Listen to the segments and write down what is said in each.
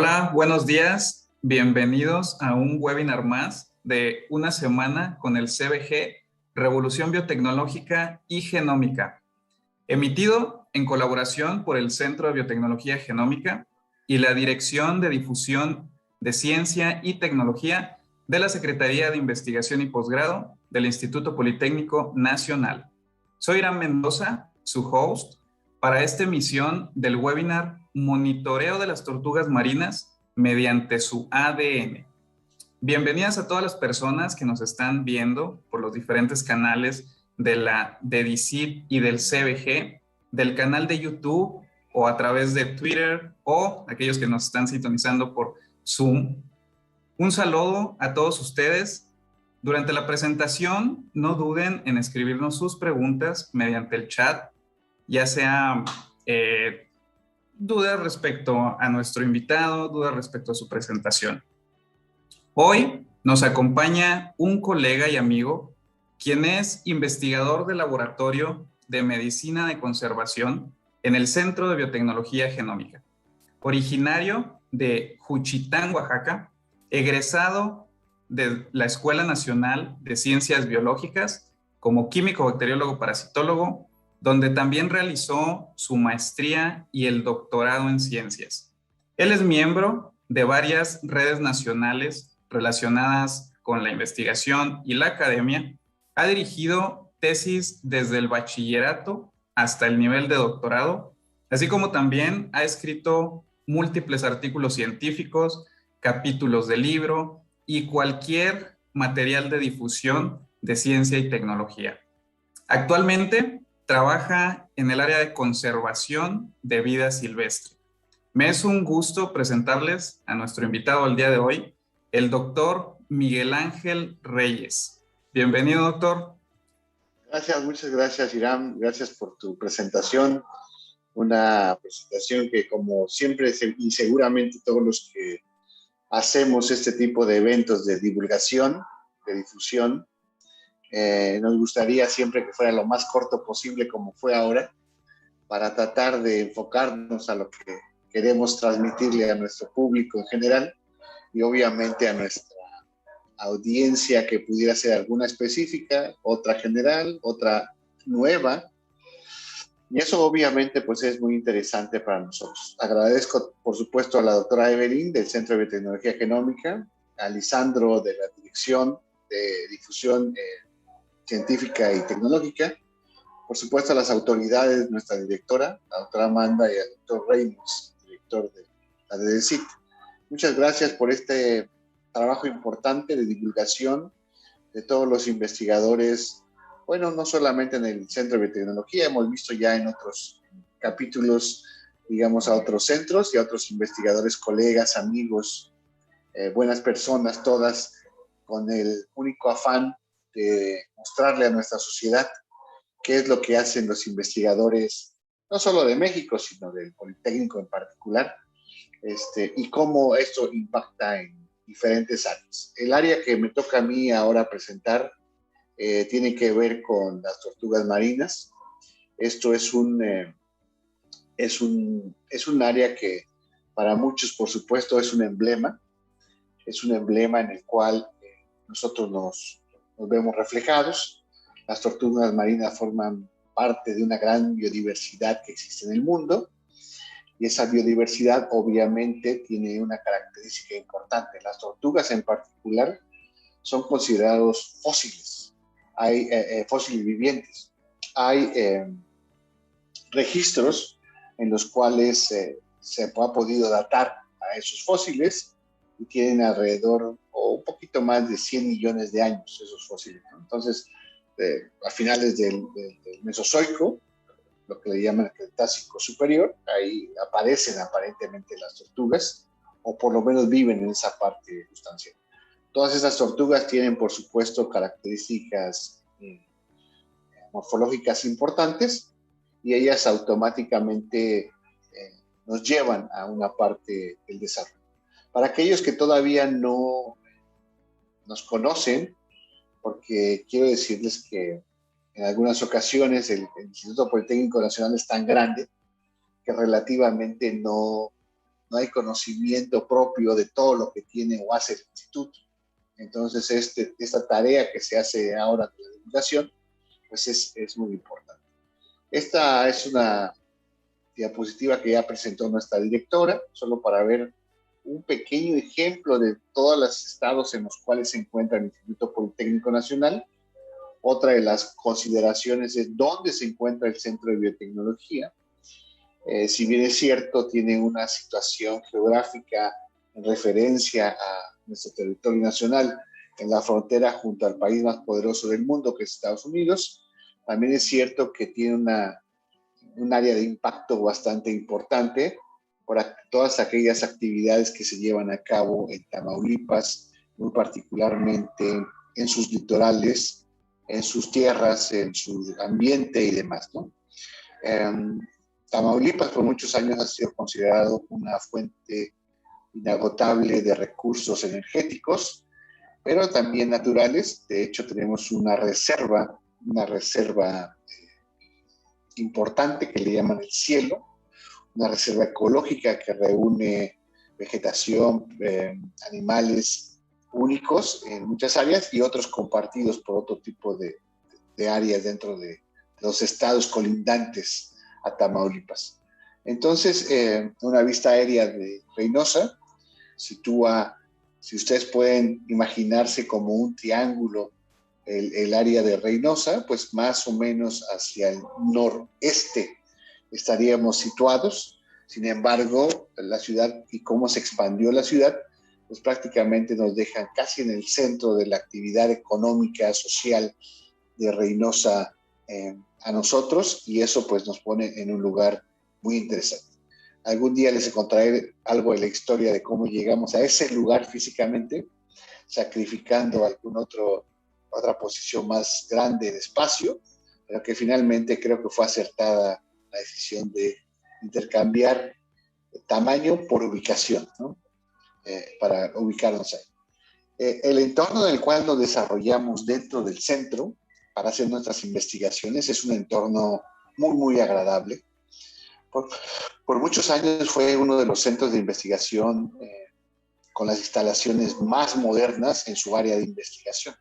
Hola, buenos días. Bienvenidos a un webinar más de una semana con el CBG, Revolución Biotecnológica y Genómica, emitido en colaboración por el Centro de Biotecnología Genómica y la Dirección de Difusión de Ciencia y Tecnología de la Secretaría de Investigación y Posgrado del Instituto Politécnico Nacional. Soy Irán Mendoza, su host, para esta emisión del webinar Monitoreo de las tortugas marinas mediante su ADN. Bienvenidas a todas las personas que nos están viendo por los diferentes canales de la DICIT y del CBG, del canal de YouTube o a través de Twitter o aquellos que nos están sintonizando por Zoom. Un saludo a todos ustedes. Durante la presentación, no duden en escribirnos sus preguntas mediante el chat, ya sea dudas respecto a nuestro invitado, dudas respecto a su presentación. Hoy nos acompaña un colega y amigo, quien es investigador del Laboratorio de Medicina de Conservación en el Centro de Biotecnología Genómica, originario de Juchitán, Oaxaca, egresado de la Escuela Nacional de Ciencias Biológicas como químico bacteriólogo parasitólogo, donde también realizó su maestría y el doctorado en ciencias. Él es miembro de varias redes nacionales relacionadas con la investigación y la academia. Ha dirigido tesis desde el bachillerato hasta el nivel de doctorado, así como también ha escrito múltiples artículos científicos, capítulos de libro y cualquier material de difusión de ciencia y tecnología. Actualmente trabaja en el área de conservación de vida silvestre. Me es un gusto presentarles a nuestro invitado el día de hoy, el doctor Miguel Ángel Reyes. Bienvenido, doctor. Gracias, muchas gracias, Irán. Gracias por tu presentación. Una presentación que, como siempre, y seguramente todos los que hacemos este tipo de eventos de divulgación, de difusión, nos gustaría siempre que fuera lo más corto posible, como fue ahora, para tratar de enfocarnos a lo que queremos transmitirle a nuestro público en general y obviamente a nuestra audiencia, que pudiera ser alguna específica, otra general, otra nueva. Y eso obviamente pues es muy interesante para nosotros. Agradezco por supuesto a la doctora Evelyn del Centro de Biotecnología Genómica, a Lisandro de la Dirección de Difusión Científica y Tecnológica, por supuesto a las autoridades, nuestra directora, la doctora Amanda, y al doctor Reynolds, director de la DDCIT. Muchas gracias por este trabajo importante de divulgación de todos los investigadores, bueno, no solamente en el Centro de Biotecnología, hemos visto ya en otros capítulos, digamos, a otros centros y a otros investigadores, colegas, amigos, buenas personas, todas con el único afán de mostrarle a nuestra sociedad qué es lo que hacen los investigadores, no solo de México, sino del Politécnico en particular, y cómo esto impacta en diferentes áreas. El área que me toca a mí ahora presentar tiene que ver con las tortugas marinas. Esto es un área que para muchos, por supuesto, es un emblema en el cual nosotros nos vemos reflejados. Las tortugas marinas forman parte de una gran biodiversidad que existe en el mundo, y esa biodiversidad obviamente tiene una característica importante. Las tortugas en particular son considerados fósiles, hay fósiles vivientes. Hay registros en los cuales se ha podido datar a esos fósiles y tienen alrededor o un poquito más de 100 millones de años esos fósiles, ¿no? Entonces, a finales del Mesozoico, lo que le llaman el Cretácico superior, ahí aparecen aparentemente las tortugas, o por lo menos viven en esa parte sustancial. Todas esas tortugas tienen, por supuesto, características morfológicas importantes, y ellas automáticamente nos llevan a una parte del desarrollo. Para aquellos que todavía no nos conocen, porque quiero decirles que en algunas ocasiones el Instituto Politécnico Nacional es tan grande que relativamente no no hay conocimiento propio de todo lo que tiene o hace el instituto. Entonces, esta tarea que se hace ahora de la divulgación, pues es muy importante. Esta es una diapositiva que ya presentó nuestra directora, solo para ver un pequeño ejemplo de todos los estados en los cuales se encuentra el Instituto Politécnico Nacional. Otra de las consideraciones es dónde se encuentra el Centro de Biotecnología. Si bien es cierto, tiene una situación geográfica en referencia a nuestro territorio nacional, en la frontera junto al país más poderoso del mundo, que es Estados Unidos, también es cierto que tiene un área de impacto bastante importante por todas aquellas actividades que se llevan a cabo en Tamaulipas, muy particularmente en sus litorales, en sus tierras, en su ambiente y demás, ¿no? Tamaulipas por muchos años ha sido considerado una fuente inagotable de recursos energéticos, pero también naturales. De hecho, tenemos una reserva importante que le llaman el Cielo, una reserva ecológica que reúne vegetación, animales únicos en muchas áreas y otros compartidos por otro tipo de áreas dentro de los estados colindantes a Tamaulipas. Entonces, una vista aérea de Reynosa sitúa, si ustedes pueden imaginarse como un triángulo, el área de Reynosa, pues más o menos hacia el noreste estaríamos situados. Sin embargo, la ciudad y cómo se expandió la ciudad, pues prácticamente nos dejan casi en el centro de la actividad económica, social de Reynosa a nosotros, y eso pues nos pone en un lugar muy interesante. Algún día les contaré algo de la historia de cómo llegamos a ese lugar físicamente, sacrificando otra posición más grande de espacio, pero que finalmente creo que fue acertada la decisión de intercambiar tamaño por ubicación, ¿no? Para ubicarnos ahí. El entorno en el cual nos desarrollamos dentro del centro para hacer nuestras investigaciones es un entorno muy, muy agradable. Por muchos años fue uno de los centros de investigación con las instalaciones más modernas en su área de investigación.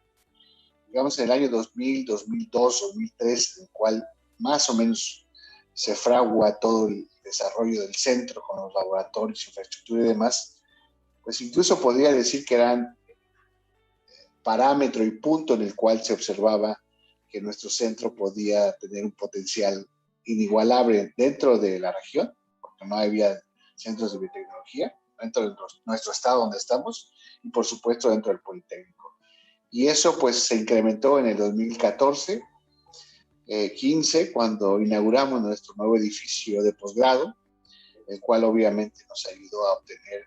Digamos, en el año 2000, 2002, 2003, en el cual más o menos se fragua todo el desarrollo del centro con los laboratorios, infraestructura y demás, pues incluso podría decir que eran parámetro y punto en el cual se observaba que nuestro centro podía tener un potencial inigualable dentro de la región, porque no había centros de biotecnología dentro de nuestro estado donde estamos y por supuesto dentro del Politécnico. Y eso pues se incrementó en el 2014, 15, cuando inauguramos nuestro nuevo edificio de posgrado, el cual obviamente nos ayudó a obtener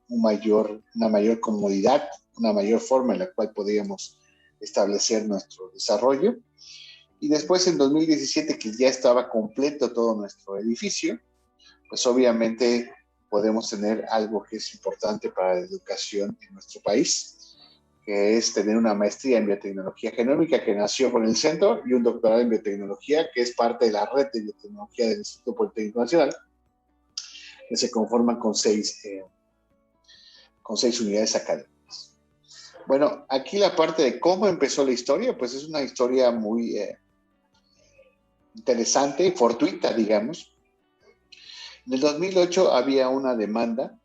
una mayor comodidad, una mayor forma en la cual podíamos establecer nuestro desarrollo. Y después en 2017, que ya estaba completo todo nuestro edificio, pues obviamente podemos tener algo que es importante para la educación en nuestro país, que es tener una maestría en biotecnología genómica que nació con el centro y un doctorado en biotecnología que es parte de la red de biotecnología del Instituto Politécnico Nacional, que se conforman con seis unidades académicas. Bueno, aquí la parte de cómo empezó la historia, pues es una historia muy interesante y fortuita, digamos. En el 2008 había una demanda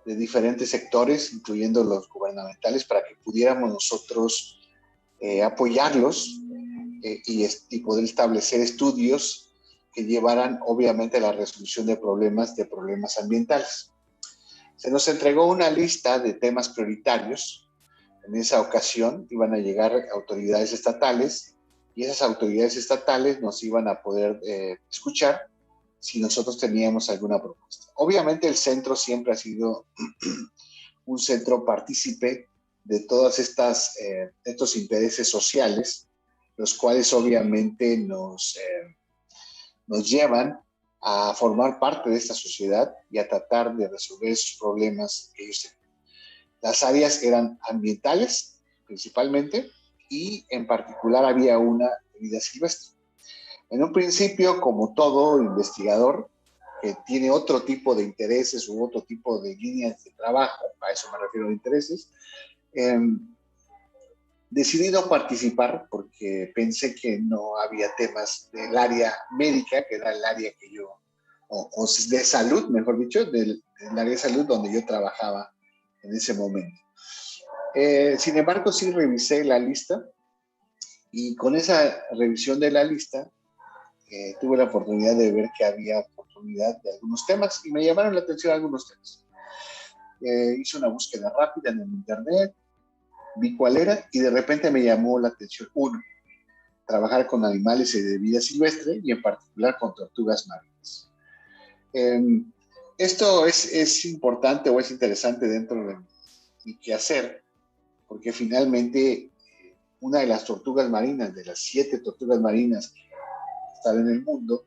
de diferentes sectores, incluyendo los gubernamentales, para que pudiéramos nosotros apoyarlos y poder establecer estudios que llevaran obviamente a la resolución de problemas ambientales. Se nos entregó una lista de temas prioritarios. En esa ocasión iban a llegar autoridades estatales y esas autoridades estatales nos iban a poder escuchar si nosotros teníamos alguna propuesta. Obviamente el centro siempre ha sido un centro partícipe de todos estos intereses sociales, los cuales obviamente nos llevan a formar parte de esta sociedad y a tratar de resolver esos problemas que ellos tienen. Las áreas eran ambientales, principalmente, y en particular había una de vida silvestre. En un principio, como todo investigador, que tiene otro tipo de intereses u otro tipo de líneas de trabajo, a eso me refiero de intereses, decidí no participar porque pensé que no había temas del área médica, que era el área que yo, o de salud, mejor dicho, del área de salud donde yo trabajaba en ese momento. Sin embargo, sí revisé la lista y con esa revisión de la lista tuve la oportunidad de ver que había oportunidad de algunos temas y me llamaron la atención algunos temas. Hice una búsqueda rápida en el internet, vi cuál era y de repente me llamó la atención uno, trabajar con animales de vida silvestre y en particular con tortugas marinas. Esto es importante o es interesante dentro de mi quehacer porque finalmente una de las tortugas marinas, de las 7 tortugas marinas que están en el mundo,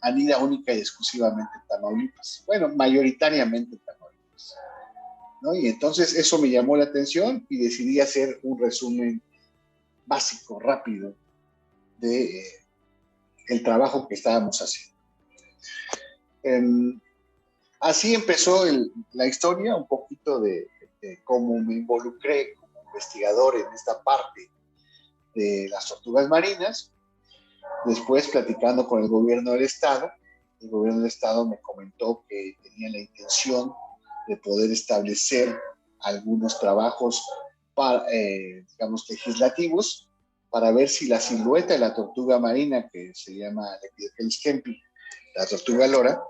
anida única y exclusivamente en Tamaulipas. Bueno, mayoritariamente en Tamaulipas, ¿no? Y entonces eso me llamó la atención y decidí hacer un resumen básico, rápido, de el trabajo que estábamos haciendo. Así empezó la historia, un poquito de cómo me involucré como investigador en esta parte de las tortugas marinas. Después, platicando con el gobierno del estado me comentó que tenía la intención de poder establecer algunos trabajos digamos, legislativos para ver si la silueta de la tortuga marina, que se llama Lepidopeltis kempi, la tortuga lora,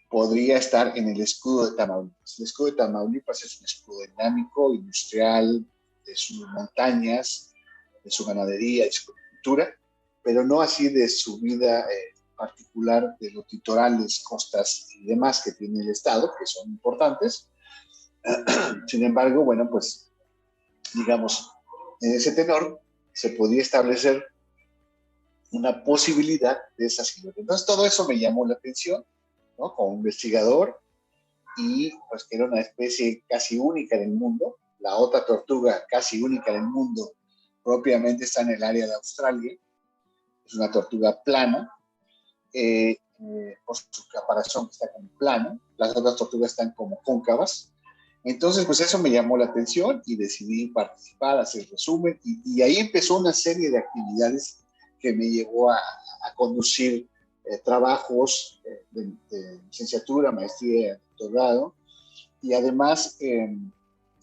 podría estar en el escudo de Tamaulipas. El escudo de Tamaulipas es un escudo dinámico, industrial, de sus montañas, de su ganadería, de su agricultura, pero no así de su vida particular de los litorales, costas y demás que tiene el estado, que son importantes. Sin embargo, bueno, pues, digamos, en ese tenor se podía establecer una posibilidad de esa silueta. Entonces, todo eso me llamó la atención, ¿no? Como investigador, y pues que era una especie casi única en el mundo. La otra tortuga casi única en el mundo propiamente está en el área de Australia. Es una tortuga plana, por su caparazón que está como plano. Las otras tortugas están como cóncavas. Entonces, pues eso me llamó la atención y decidí participar, hacer resumen, y ahí empezó una serie de actividades que me llevó a conducir trabajos de licenciatura, maestría, doctorado, y además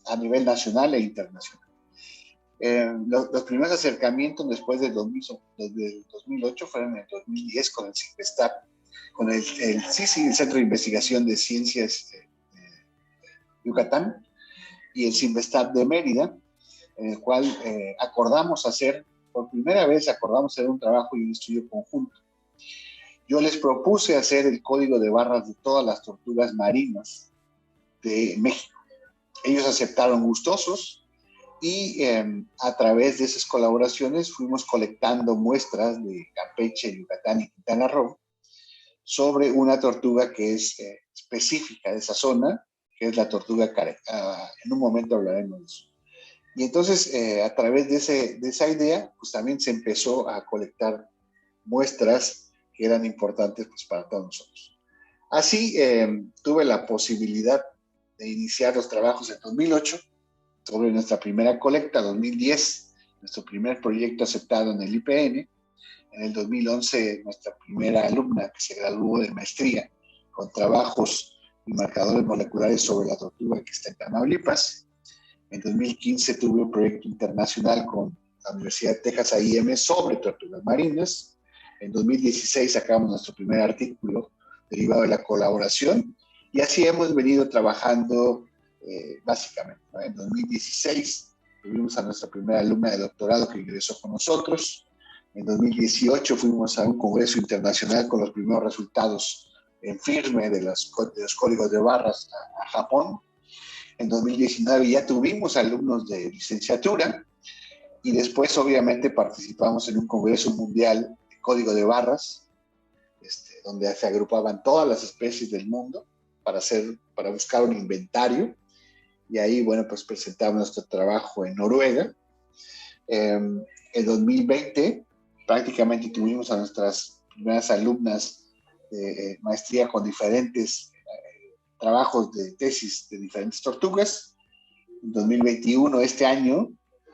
a nivel nacional e internacional. Los primeros acercamientos después del 2008 fueron en el 2010 con el CIMBESTAB, con el Centro de Investigación de Ciencias de Yucatán y el CIMBESTAB de Mérida, en el cual por primera vez acordamos hacer un trabajo y un estudio conjunto. Yo les propuse hacer el código de barras de todas las tortugas marinas de México. Ellos aceptaron gustosos y a través de esas colaboraciones fuimos colectando muestras de Campeche, Yucatán y Quintana Roo sobre una tortuga que es específica de esa zona, que es la tortuga careca. En un momento hablaremos de eso. Y entonces, a través de esa idea, pues también se empezó a colectar muestras que eran importantes pues, para todos nosotros. Así, tuve la posibilidad de iniciar los trabajos en 2008 sobre nuestra primera colecta, 2010, nuestro primer proyecto aceptado en el IPN. En el 2011, nuestra primera alumna que se graduó de maestría con trabajos y marcadores moleculares sobre la tortuga que está en Tamaulipas. En 2015 tuve un proyecto internacional con la Universidad de Texas A&M sobre tortugas marinas. En 2016 sacamos nuestro primer artículo derivado de la colaboración y así hemos venido trabajando básicamente, ¿no? En 2016 tuvimos a nuestra primera alumna de doctorado que ingresó con nosotros. En 2018 fuimos a un congreso internacional con los primeros resultados en firme de los códigos de barras a Japón. En 2019 ya tuvimos alumnos de licenciatura y después obviamente participamos en un congreso mundial de código de barras, donde se agrupaban todas las especies del mundo para buscar un inventario. Y ahí, bueno, pues presentamos nuestro trabajo en Noruega. En 2020 prácticamente tuvimos a nuestras primeras alumnas de maestría con diferentes trabajos de tesis de diferentes tortugas. En 2021, este año,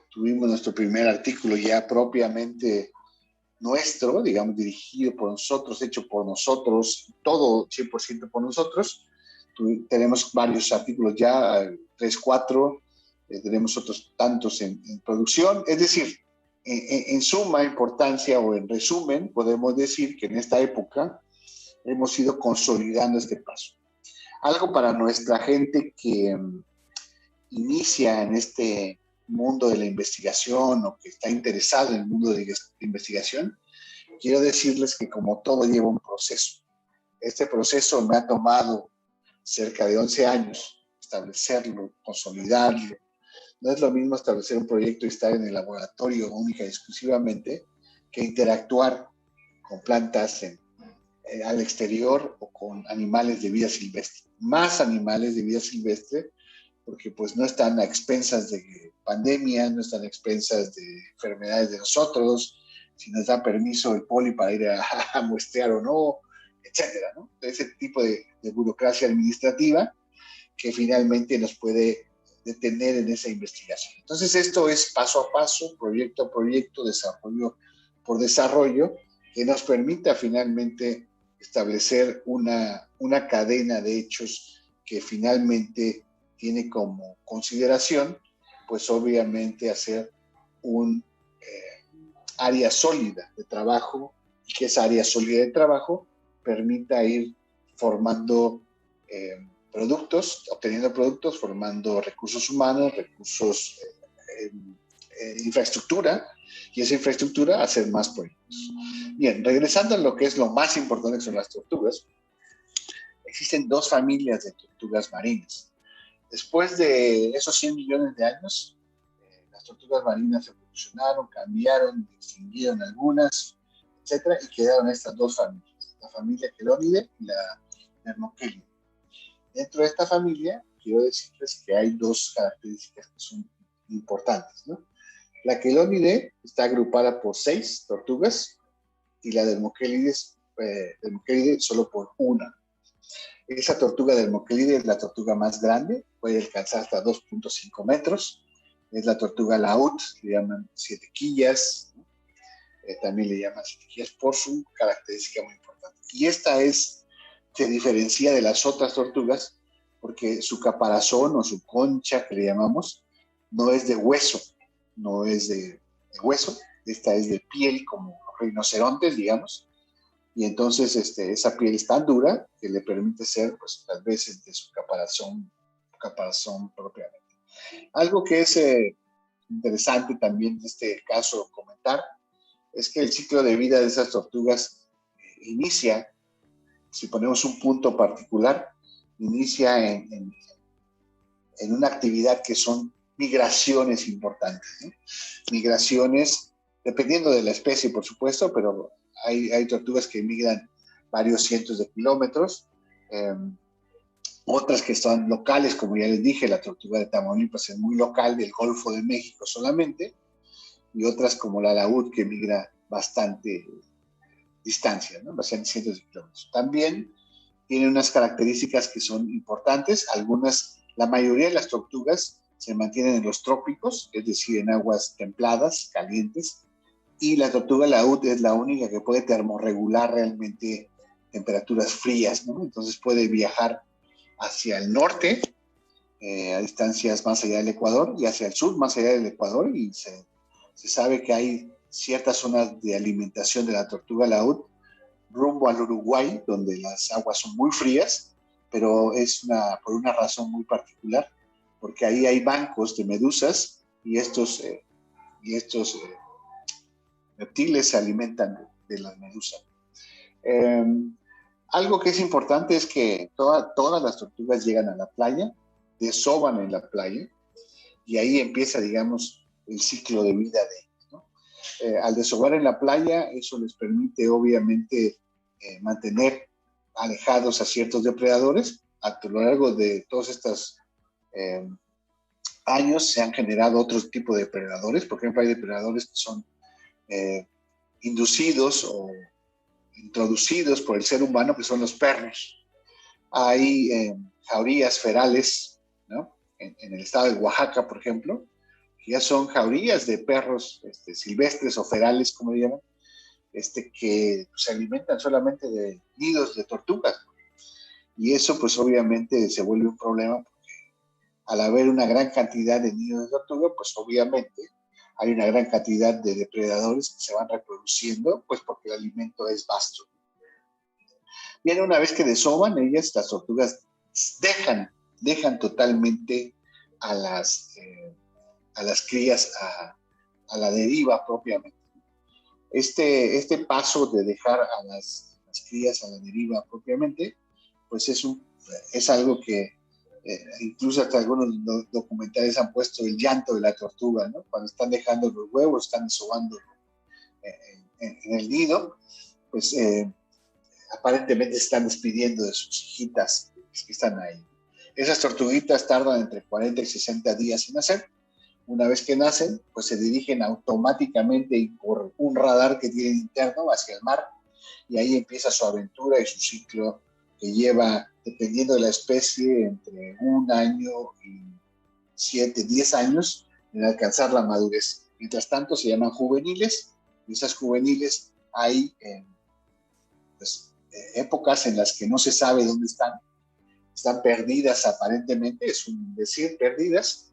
tuvimos nuestro primer artículo ya propiamente nuestro, digamos, dirigido por nosotros, hecho por nosotros, todo 100% por nosotros. Tenemos varios artículos ya, 3, 4, tenemos otros tantos en producción. Es decir, en suma importancia o en resumen, podemos decir que en esta época hemos ido consolidando este paso. Algo para nuestra gente que inicia en este mundo de la investigación o que está interesado en el mundo de la investigación, quiero decirles que como todo lleva un proceso. Este proceso me ha tomado cerca de 11 años establecerlo, consolidarlo. No es lo mismo establecer un proyecto y estar en el laboratorio única y exclusivamente que interactuar con plantas al exterior o con animales de vida silvestre. Más animales de vida silvestre porque pues no están a expensas de pandemia, no están a expensas de enfermedades de nosotros, si nos da permiso el poli para ir a muestrear o no, etcétera, ¿no? Ese tipo de burocracia administrativa que finalmente nos puede detener en esa investigación. Entonces esto es paso a paso, proyecto a proyecto, desarrollo por desarrollo, que nos permita finalmente establecer una cadena de hechos que finalmente tiene como consideración, pues obviamente hacer un área sólida de trabajo y que esa área sólida de trabajo permita ir formando productos, obteniendo productos, formando recursos humanos, recursos, infraestructura, y esa infraestructura hacer más proyectos. Bien, regresando a lo que es lo más importante que son las tortugas, existen 2 familias de tortugas marinas. Después de esos 100 millones de años, las tortugas marinas evolucionaron, cambiaron, extinguieron algunas, etcétera, y quedaron estas 2 familias, la familia Chelonidae y la Dermochelide. Dentro de esta familia, quiero decirles que hay 2 características que son importantes, ¿no? La Chelonidae está agrupada por 6 tortugas y la Dermochelide solo por una. Esa tortuga Dermochelide es la tortuga más grande, puede alcanzar hasta 2.5 metros. Es la tortuga laúd, le llaman 7 quillas, ¿no? También le llaman 7 quillas por su característica muy importante. Y esta se diferencia de las otras tortugas porque su caparazón o su concha, que le llamamos, no es de hueso, no es de hueso, esta es de piel como rinocerontes, digamos. Y entonces esa piel es tan dura que le permite ser, pues, tal vez de su caparazón propiamente. Algo que es interesante también en este caso comentar es que el ciclo de vida de esas tortugas inicia, si ponemos un punto particular, inicia en una actividad que son migraciones importantes, ¿no? Migraciones, dependiendo de la especie, por supuesto, pero hay tortugas que migran varios cientos de kilómetros, otras que son locales, como ya les dije, la tortuga de Tamaulipas es muy local, del Golfo de México solamente, y otras como la laúd que migra bastante distancia, ¿no? Bastante cientos de kilómetros. También tiene unas características que son importantes, la mayoría de las tortugas se mantienen en los trópicos, es decir, en aguas templadas, calientes, y la tortuga laúd es la única que puede termorregular realmente temperaturas frías, ¿no? Entonces puede viajar hacia el norte, a distancias más allá del Ecuador, y hacia el sur, más allá del Ecuador, y se sabe que hay ciertas zonas de alimentación de la tortuga laúd rumbo al Uruguay, donde las aguas son muy frías, pero es por una razón muy particular, porque ahí hay bancos de medusas y estos reptiles se alimentan de las medusas. Algo que es importante es que todas las tortugas llegan a la playa, desovan en la playa, y ahí empieza, digamos, el ciclo de vida de ellos, ¿no? Al desovar en la playa, eso les permite, obviamente, mantener alejados a ciertos depredadores. A lo largo de todos estos años se han generado otros tipos de depredadores. Por ejemplo, hay depredadores que son inducidos o introducidos por el ser humano, que son los perros. Hay jaurías ferales, ¿no? En el estado de Oaxaca, por ejemplo, que ya son jaurías de perros silvestres o ferales, como llaman, que se alimentan solamente de nidos de tortugas. Y eso pues obviamente se vuelve un problema porque al haber una gran cantidad de nidos de tortuga, pues obviamente hay una gran cantidad de depredadores que se van reproduciendo, pues porque el alimento es vasto. Bien, una vez que desovan ellas, las tortugas dejan totalmente a las crías a la deriva propiamente. Este paso de dejar a las crías a la deriva propiamente, pues es algo que incluso hasta algunos documentales han puesto el llanto de la tortuga, ¿no? Cuando están dejando los huevos, están desobando en el nido, pues aparentemente se están despidiendo de sus hijitas que están ahí. Esas tortuguitas tardan entre 40 y 60 días en nacer. Una vez que nacen, pues se dirigen automáticamente y por un radar que tienen interno hacia el mar, y ahí empieza su aventura y su ciclo que lleva, dependiendo de la especie, entre 1 año y 7, 10 años en alcanzar la madurez. Mientras tanto se llaman juveniles, y esas juveniles hay pues, épocas en las que no se sabe dónde están perdidas aparentemente, es un decir, perdidas,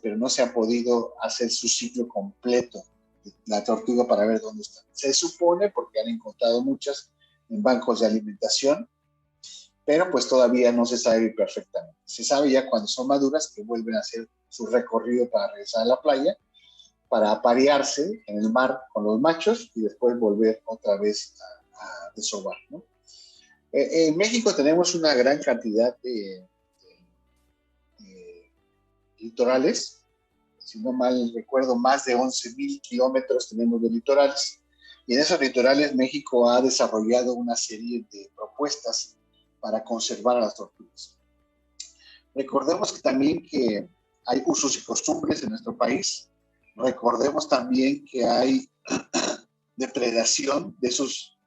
pero no se ha podido hacer su ciclo completo de la tortuga para ver dónde están. Se supone, porque han encontrado muchas en bancos de alimentación, pero pues todavía no se sabe perfectamente. Se sabe ya cuando son maduras que vuelven a hacer su recorrido para regresar a la playa, para aparearse en el mar con los machos y después volver otra vez a desovar, ¿no? En México tenemos una gran cantidad de litorales. Si no mal recuerdo, más de 11,000 kilómetros tenemos de litorales. Y en esos litorales México ha desarrollado una serie de propuestas para conservar a las tortugas. Recordemos que también que hay usos y costumbres en nuestro país. Recordemos también que hay depredación de esos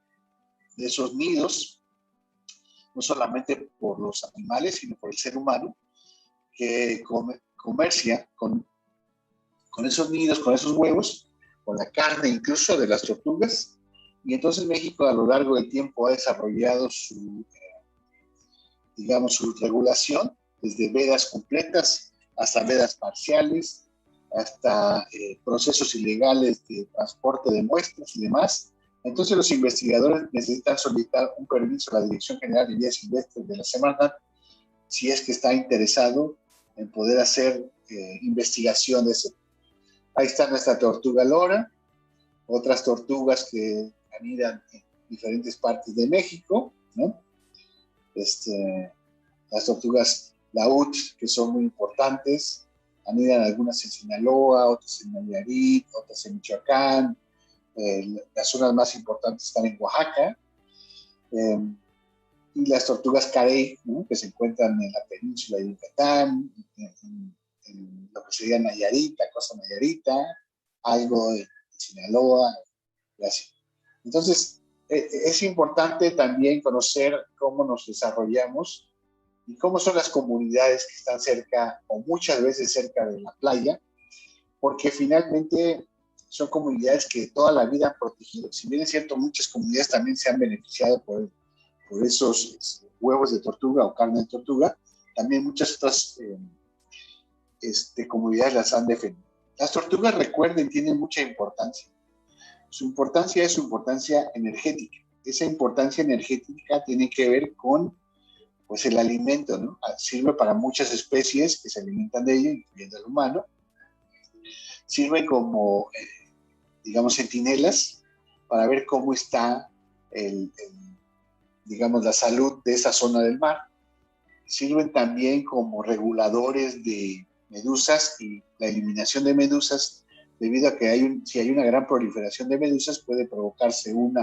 nidos, no solamente por los animales, sino por el ser humano, que comercia con esos nidos, con esos huevos, con la carne incluso de las tortugas. Y entonces México a lo largo del tiempo ha desarrollado su regulación, desde vedas completas hasta vedas parciales, hasta procesos ilegales de transporte de muestras y demás. Entonces los investigadores necesitan solicitar un permiso a la Dirección General de Vida Silvestre de la Semarnat si es que está interesado en poder hacer investigaciones. Ahí está nuestra tortuga lora, otras tortugas que anidan en diferentes partes de México, ¿no? Las tortugas laúd, que son muy importantes, anidan algunas en Sinaloa, otras en Nayarit, otras en Michoacán. Las zonas más importantes están en Oaxaca. Y las tortugas carey, ¿no? Que se encuentran en la península de Yucatán, en lo que sería Nayarit, la costa Nayarita, algo de Sinaloa, y así. Entonces, es importante también conocer cómo nos desarrollamos y cómo son las comunidades que están cerca o muchas veces cerca de la playa, porque finalmente son comunidades que toda la vida han protegido. Si bien es cierto, muchas comunidades también se han beneficiado por esos huevos de tortuga o carne de tortuga, también muchas otras comunidades las han defendido. Las tortugas, recuerden, tienen mucha importancia. Su importancia es su importancia energética. Esa importancia energética tiene que ver con pues, el alimento, ¿no? Sirve para muchas especies que se alimentan de ella, incluyendo el humano. Sirve como, digamos, centinelas para ver cómo está la salud de esa zona del mar. Sirven también como reguladores de medusas y la eliminación de medusas, debido a que si hay una gran proliferación de medusas, puede provocarse un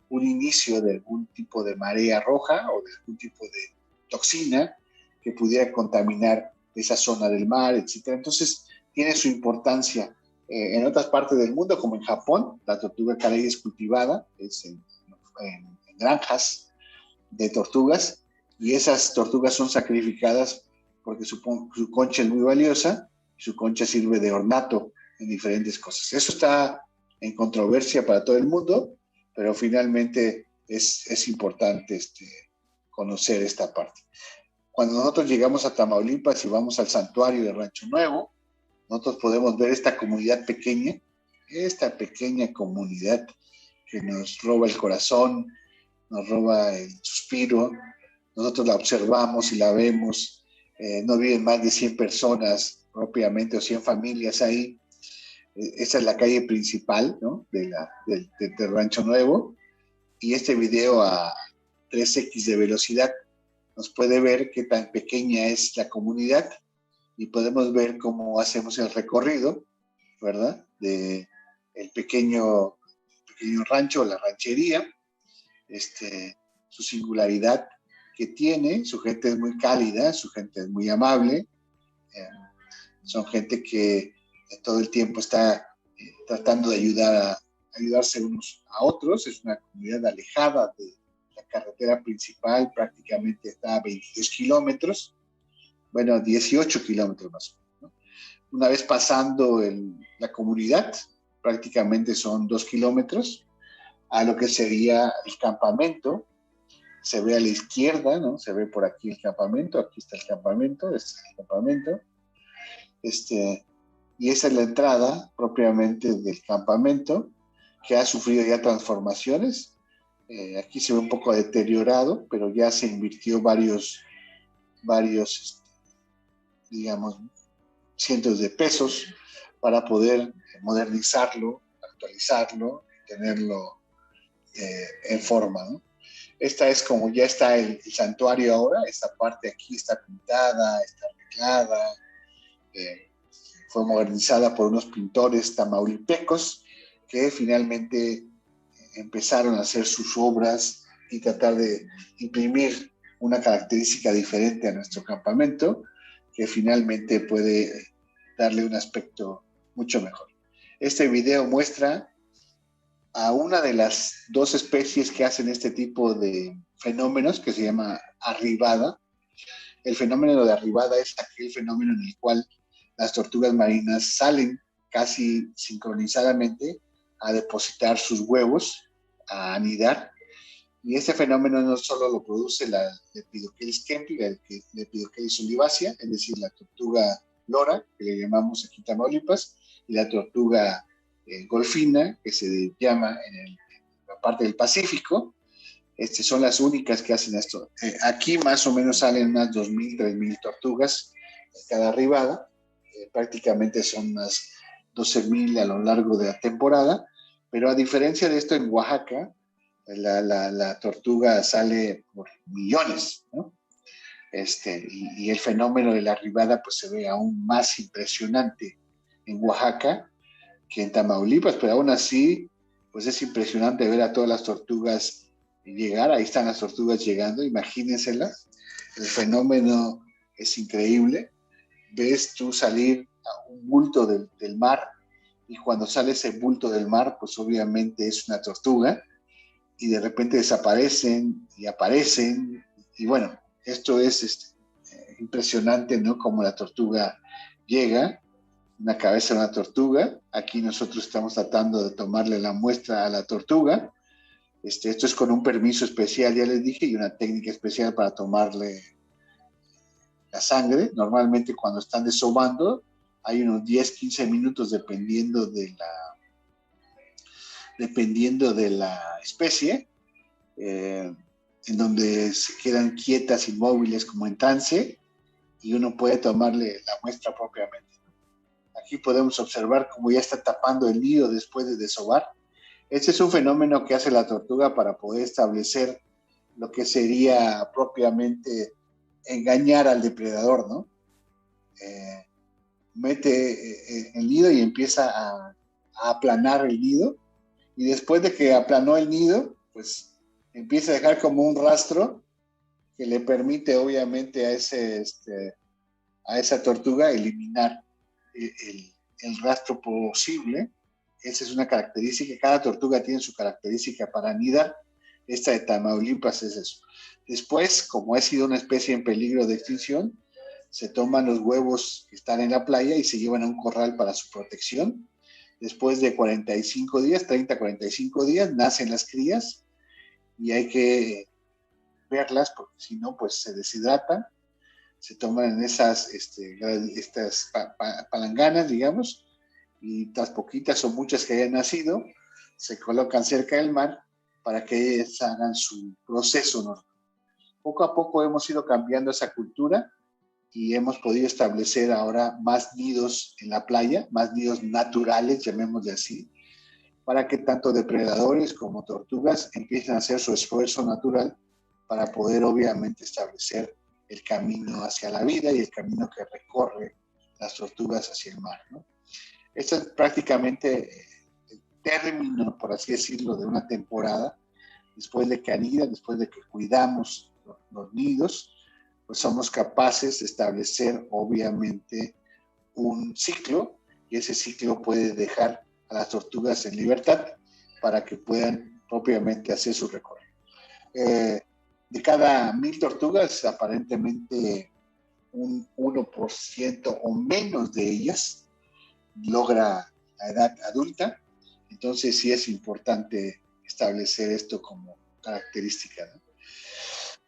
inicio de algún tipo de marea roja o de algún tipo de toxina que pudiera contaminar esa zona del mar, etc. Entonces, tiene su importancia. En otras partes del mundo, como en Japón, la tortuga carey es cultivada, es en granjas de tortugas, y esas tortugas son sacrificadas porque su concha es muy valiosa, su concha sirve de ornato en diferentes cosas. Eso está en controversia para todo el mundo, pero finalmente es importante conocer esta parte. Cuando nosotros llegamos a Tamaulipas y vamos al santuario de Rancho Nuevo, nosotros podemos ver esta comunidad pequeña, esta pequeña comunidad que nos roba el corazón, nos roba el suspiro. Nosotros la observamos y la vemos. No viven más de 100 personas propiamente o 100 familias ahí. Esa es la calle principal, ¿no? de Rancho Nuevo. Y este video a 3x de velocidad nos puede ver qué tan pequeña es la comunidad y podemos ver cómo hacemos el recorrido, ¿verdad? De el pequeño rancho, la ranchería, su singularidad que tiene. Su gente es muy cálida, su gente es muy amable, son gente que todo el tiempo está tratando de ayudarse unos a otros. Es una comunidad alejada de la carretera principal, prácticamente está a 22 kilómetros, bueno, 18 kilómetros más. ¿No? Una vez pasando la comunidad, prácticamente son 2 kilómetros a lo que sería el campamento. Se ve a la izquierda, ¿no? Se ve por aquí el campamento, aquí está el campamento, este es el campamento. Y esa es la entrada propiamente del campamento, que ha sufrido ya transformaciones. Aquí se ve un poco deteriorado, pero ya se invirtió varios digamos, cientos de pesos para poder modernizarlo, actualizarlo, tenerlo en forma, ¿no? Esta es como ya está el santuario ahora. Esta parte aquí está pintada, está arreglada, fue modernizada por unos pintores tamaulipecos que finalmente empezaron a hacer sus obras y tratar de imprimir una característica diferente a nuestro campamento, que finalmente puede darle un aspecto mucho mejor. Este video muestra a una de las dos especies que hacen este tipo de fenómenos, que se llama arribada. El fenómeno de arribada es aquel fenómeno en el cual las tortugas marinas salen casi sincronizadamente a depositar sus huevos, a anidar. Y este fenómeno no solo lo produce la Lepidopteris kempi, la Lepidopteris olivácea, es decir, la tortuga lora, que le llamamos aquí Tamaulipas, y la tortuga golfina, que se llama en la parte del Pacífico. Son las únicas que hacen esto. Aquí más o menos salen unas 2.000, 3.000 tortugas cada arribada. Prácticamente son unas 12.000 a lo largo de la temporada. Pero a diferencia de esto, en Oaxaca, la tortuga sale por millones, ¿no? Y el fenómeno de la arribada pues se ve aún más impresionante en Oaxaca que en Tamaulipas, pero aún así pues es impresionante ver a todas las tortugas llegar. Ahí están las tortugas llegando, imagínenselas. El fenómeno es increíble. Ves tú salir a un bulto del mar, y cuando sale ese bulto del mar pues obviamente es una tortuga, y de repente desaparecen y aparecen, y bueno, esto es impresionante, ¿no? Como la tortuga llega, una cabeza de una tortuga. Aquí nosotros estamos tratando de tomarle la muestra a la tortuga. Esto es con un permiso especial, ya les dije, y una técnica especial para tomarle la sangre. Normalmente cuando están desobando hay unos 10, 15 minutos dependiendo de la especie, en donde se quedan quietas, inmóviles, como en trance, y uno puede tomarle la muestra propiamente. Aquí podemos observar cómo ya está tapando el nido después de desovar. Este es un fenómeno que hace la tortuga para poder establecer lo que sería propiamente engañar al depredador, ¿no? Mete el nido y empieza a aplanar el nido, y después de que aplanó el nido, pues empieza a dejar como un rastro que le permite obviamente a esa tortuga eliminar el rastro posible. Esa es una característica. Cada tortuga tiene su característica para anidar. Esta de Tamaulipas es eso. Después, como ha sido una especie en peligro de extinción, se toman los huevos que están en la playa y se llevan a un corral para su protección. Después de 45 días, 30, 45 días, nacen las crías y hay que verlas porque si no, pues se deshidratan. Se toman en estas palanganas, digamos, y las poquitas o muchas que hayan nacido, se colocan cerca del mar para que ellas hagan su proceso normal. Poco a poco hemos ido cambiando esa cultura y hemos podido establecer ahora más nidos en la playa, más nidos naturales, llamémosle así, para que tanto depredadores como tortugas empiecen a hacer su esfuerzo natural para poder obviamente establecer el camino hacia la vida y el camino que recorre las tortugas hacia el mar, ¿no? Esto es prácticamente el término, por así decirlo, de una temporada. Después de que anidan, después de que cuidamos los nidos, pues somos capaces de establecer obviamente un ciclo y ese ciclo puede dejar a las tortugas en libertad para que puedan propiamente hacer su recorrido. De cada 1000 tortugas, aparentemente un 1% o menos de ellas logra la edad adulta. Entonces sí es importante establecer esto como característica, ¿no?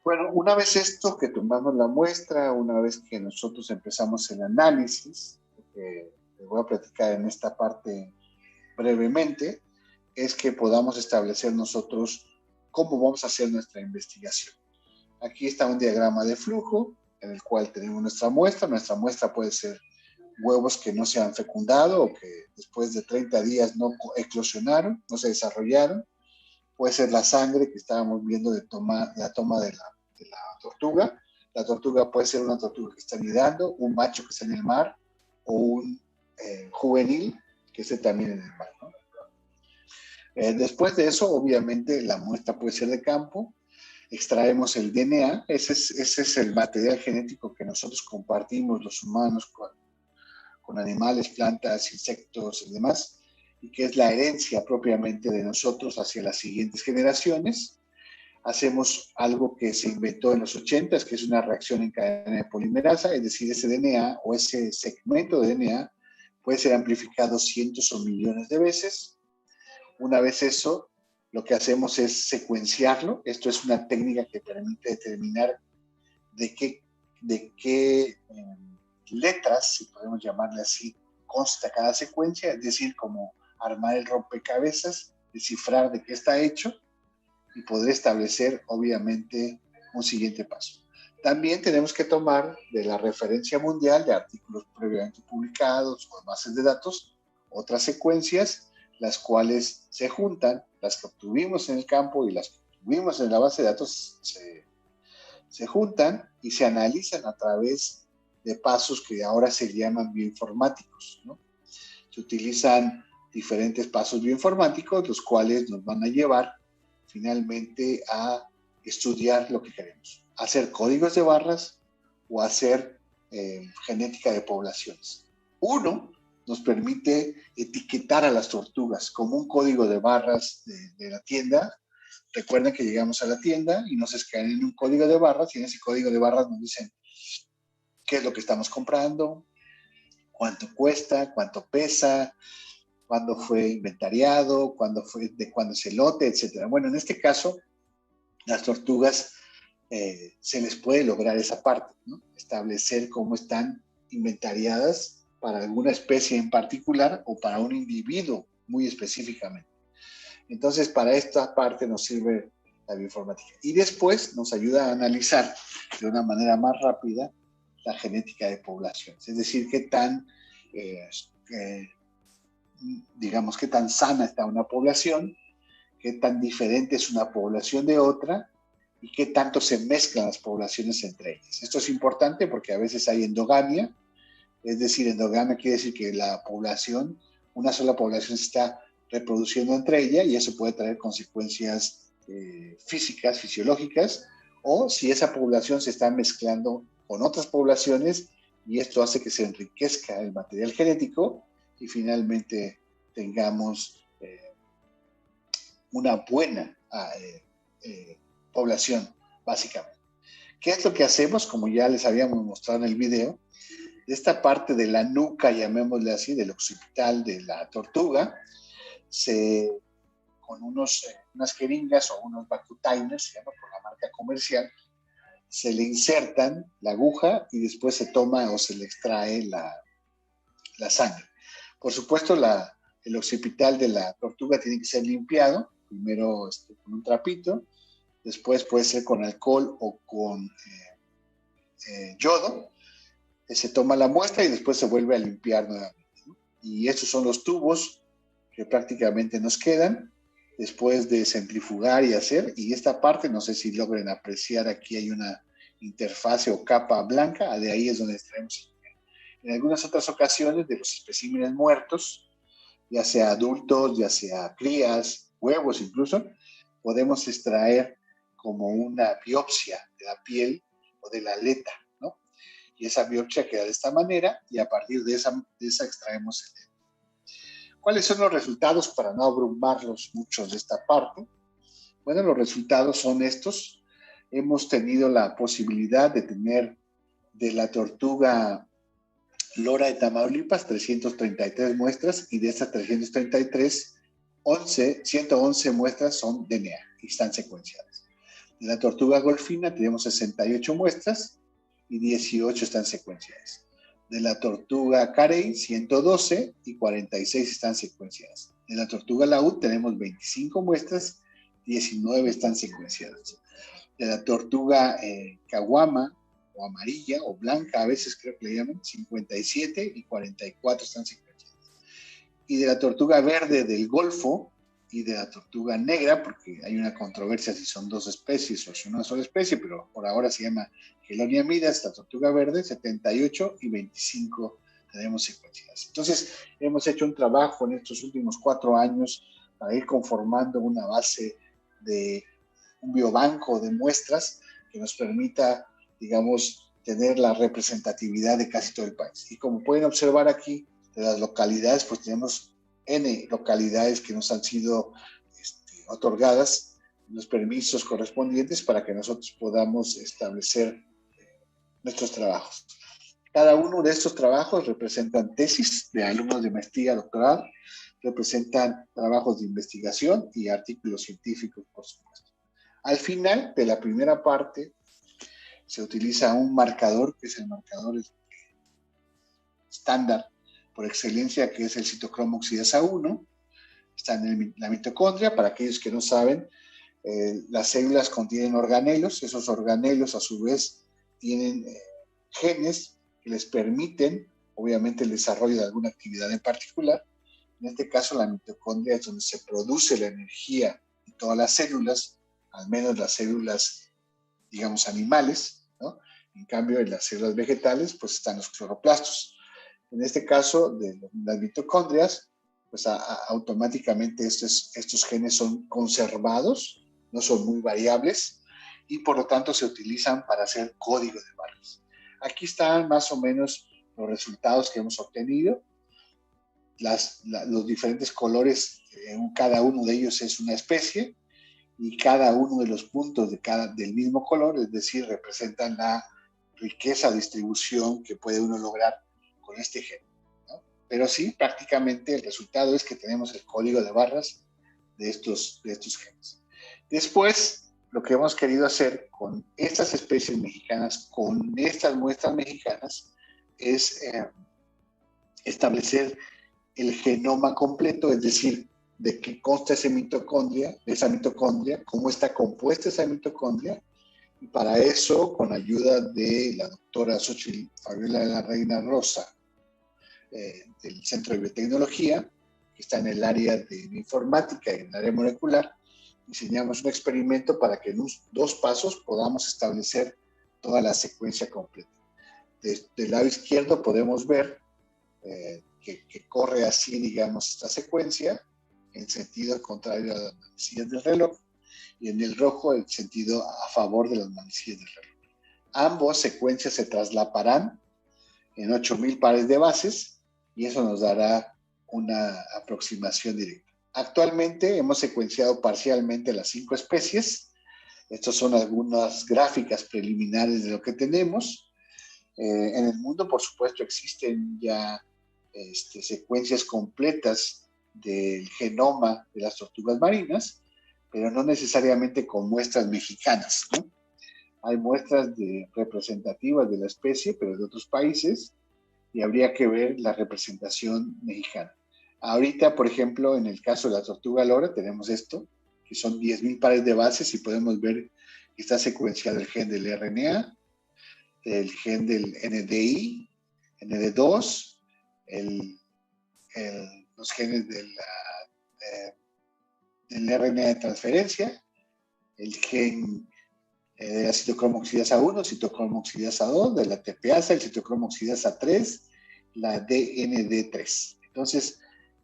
Bueno, una vez esto, que tomamos la muestra, una vez que nosotros empezamos el análisis, que les voy a platicar en esta parte brevemente, es que podamos establecer nosotros cómo vamos a hacer nuestra investigación. Aquí está un diagrama de flujo en el cual tenemos nuestra muestra. Nuestra muestra puede ser huevos que no se han fecundado o que después de 30 días no eclosionaron, no se desarrollaron. Puede ser la sangre que estábamos viendo de la toma de la tortuga. La tortuga puede ser una tortuga que está nidando, un macho que está en el mar o un juvenil que esté también en el mar, ¿no? Después de eso, obviamente, la muestra puede ser de campo. Extraemos el DNA, ese es el material genético que nosotros compartimos los humanos con animales, plantas, insectos y demás, y que es la herencia propiamente de nosotros hacia las siguientes generaciones. Hacemos algo que se inventó en los 80s, que es una reacción en cadena de polimerasa, es decir, ese DNA o ese segmento de DNA puede ser amplificado cientos o millones de veces. Una vez eso, lo que hacemos es secuenciarlo. Esto es una técnica que permite determinar de qué letras, si podemos llamarle así, consta cada secuencia, es decir, como armar el rompecabezas, descifrar de qué está hecho y poder establecer, obviamente, un siguiente paso. También tenemos que tomar de la referencia mundial de artículos previamente publicados o bases de datos, otras secuencias, las cuales se juntan, las que obtuvimos en el campo y las que obtuvimos en la base de datos se juntan y se analizan a través de pasos que ahora se llaman bioinformáticos, ¿no? Se utilizan diferentes pasos bioinformáticos, los cuales nos van a llevar finalmente a estudiar lo que queremos, hacer códigos de barras o hacer genética de poblaciones. Uno nos permite etiquetar a las tortugas como un código de barras de la tienda. Recuerden que llegamos a la tienda y nos escanean un código de barras y en ese código de barras nos dicen qué es lo que estamos comprando, cuánto cuesta, cuánto pesa, cuándo fue inventariado, cuándo es el lote, etc. Bueno, en este caso, las tortugas se les puede lograr esa parte, ¿no? Establecer cómo están inventariadas para alguna especie en particular o para un individuo muy específicamente. Entonces, para esta parte nos sirve la bioinformática. Y después nos ayuda a analizar de una manera más rápida la genética de poblaciones. Es decir, qué tan, digamos, qué tan sana está una población, qué tan diferente es una población de otra y qué tanto se mezclan las poblaciones entre ellas. Esto es importante porque a veces hay endogamia, es decir, endogamia quiere decir que la población, una sola población se está reproduciendo entre ella y eso puede traer consecuencias físicas, fisiológicas, o si esa población se está mezclando con otras poblaciones y esto hace que se enriquezca el material genético y finalmente tengamos una buena población, básicamente. ¿Qué es lo que hacemos? Como ya les habíamos mostrado en el video, esta parte de la nuca, llamémosle así, del occipital de la tortuga, con unas jeringas o unos vacutainers, se llama por la marca comercial, se le insertan la aguja y después se toma o se le extrae la sangre. Por supuesto, el occipital de la tortuga tiene que ser limpiado, primero con un trapito, después puede ser con alcohol o con yodo, se toma la muestra y después se vuelve a limpiar nuevamente, ¿no? Y estos son los tubos que prácticamente nos quedan después de centrifugar y hacer, y esta parte, no sé si logren apreciar, aquí hay una interfase o capa blanca, de ahí es donde extraemos. En algunas otras ocasiones de los especímenes muertos, ya sea adultos, ya sea crías, huevos incluso, podemos extraer como una biopsia de la piel o de la aleta, ¿no? Y esa biopsia queda de esta manera y a partir de esa extraemos el dedo. ¿Cuáles son los resultados para no abrumarlos muchos de esta parte? Bueno, los resultados son estos. Hemos tenido la posibilidad de tener de la tortuga lora de Tamaulipas 333 muestras y de estas 333, 111 muestras son DNA y están secuenciadas. De la tortuga golfina tenemos 68 muestras y 18 están secuenciadas. De la tortuga carey, 112 y 46 están secuenciadas. De la tortuga laúd tenemos 25 muestras, 19 están secuenciadas. De la tortuga caguama, o amarilla, o blanca, a veces creo que le llaman, 57 y 44 están secuenciadas. Y de la tortuga verde del Golfo y de la tortuga negra, porque hay una controversia si son dos especies o si una sola especie, pero por ahora se llama Chelonia midas, la tortuga verde, 78 y 25 tenemos secuenciadas. Entonces, hemos hecho un trabajo en estos últimos 4 años para ir conformando una base de un biobanco de muestras que nos permita, digamos, tener la representatividad de casi todo el país. Y como pueden observar aquí, de las localidades, pues tenemos N localidades que nos han sido otorgadas los permisos correspondientes para que nosotros podamos establecer nuestros trabajos. Cada uno de estos trabajos representan tesis de alumnos de maestría, doctorado, representan trabajos de investigación y artículos científicos, por supuesto. Al final de la primera parte, se utiliza un marcador, que es el marcador estándar por excelencia, que es el citocromo oxidasa 1. Está en la mitocondria. Para aquellos que no saben, las células contienen organelos. Esos organelos, a su vez, tienen genes que les permiten, obviamente, el desarrollo de alguna actividad en particular. En este caso, la mitocondria es donde se produce la energía de todas las células, al menos las células, digamos, animales, ¿no? En cambio, en las células vegetales, pues están los cloroplastos. En este caso, de las mitocondrias, pues automáticamente estos genes son conservados, no son muy variables, y por lo tanto se utilizan para hacer código de barras. Aquí están más o menos los resultados que hemos obtenido. Los diferentes colores, cada uno de ellos es una especie, y cada uno de los puntos del mismo color, es decir, representan la riqueza de distribución que puede uno lograr con este gen, ¿no? Pero sí, prácticamente el resultado es que tenemos el código de barras de estos genes. Después, lo que hemos querido hacer con estas especies mexicanas, con estas muestras mexicanas, es establecer el genoma completo, es decir, de qué consta esa mitocondria, cómo está compuesta esa mitocondria, y para eso, con ayuda de la doctora Xochitl Fabiola de la Reina Rosa, del Centro de Biotecnología, que está en el área de informática y en el área molecular, diseñamos un experimento para que en 2 pasos podamos establecer toda la secuencia completa. Del lado izquierdo podemos ver que corre así, digamos, esta secuencia, en sentido contrario a las manecillas del reloj, y en el rojo el sentido a favor de las manecillas del reloj. Ambos secuencias se traslaparán en 8000 pares de bases y eso nos dará una aproximación directa. Actualmente hemos secuenciado parcialmente las 5 especies, Estas son algunas gráficas preliminares de lo que tenemos. En el mundo, por supuesto, existen ya secuencias completas del genoma de las tortugas marinas, pero no necesariamente con muestras mexicanas, ¿no? Hay muestras representativas de la especie, pero de otros países, y habría que ver la representación mexicana. Ahorita, por ejemplo, en el caso de la tortuga lora, tenemos esto, que son 10,000 pares de bases, y podemos ver que está secuenciado el gen del RNA, el gen del NDI, ND2, los genes del RNA de transferencia, el gen de la citocromo oxidasa 1, citocromo oxidasa 2, de la TPasa, el citocromo oxidasa 3, la DND3. Entonces,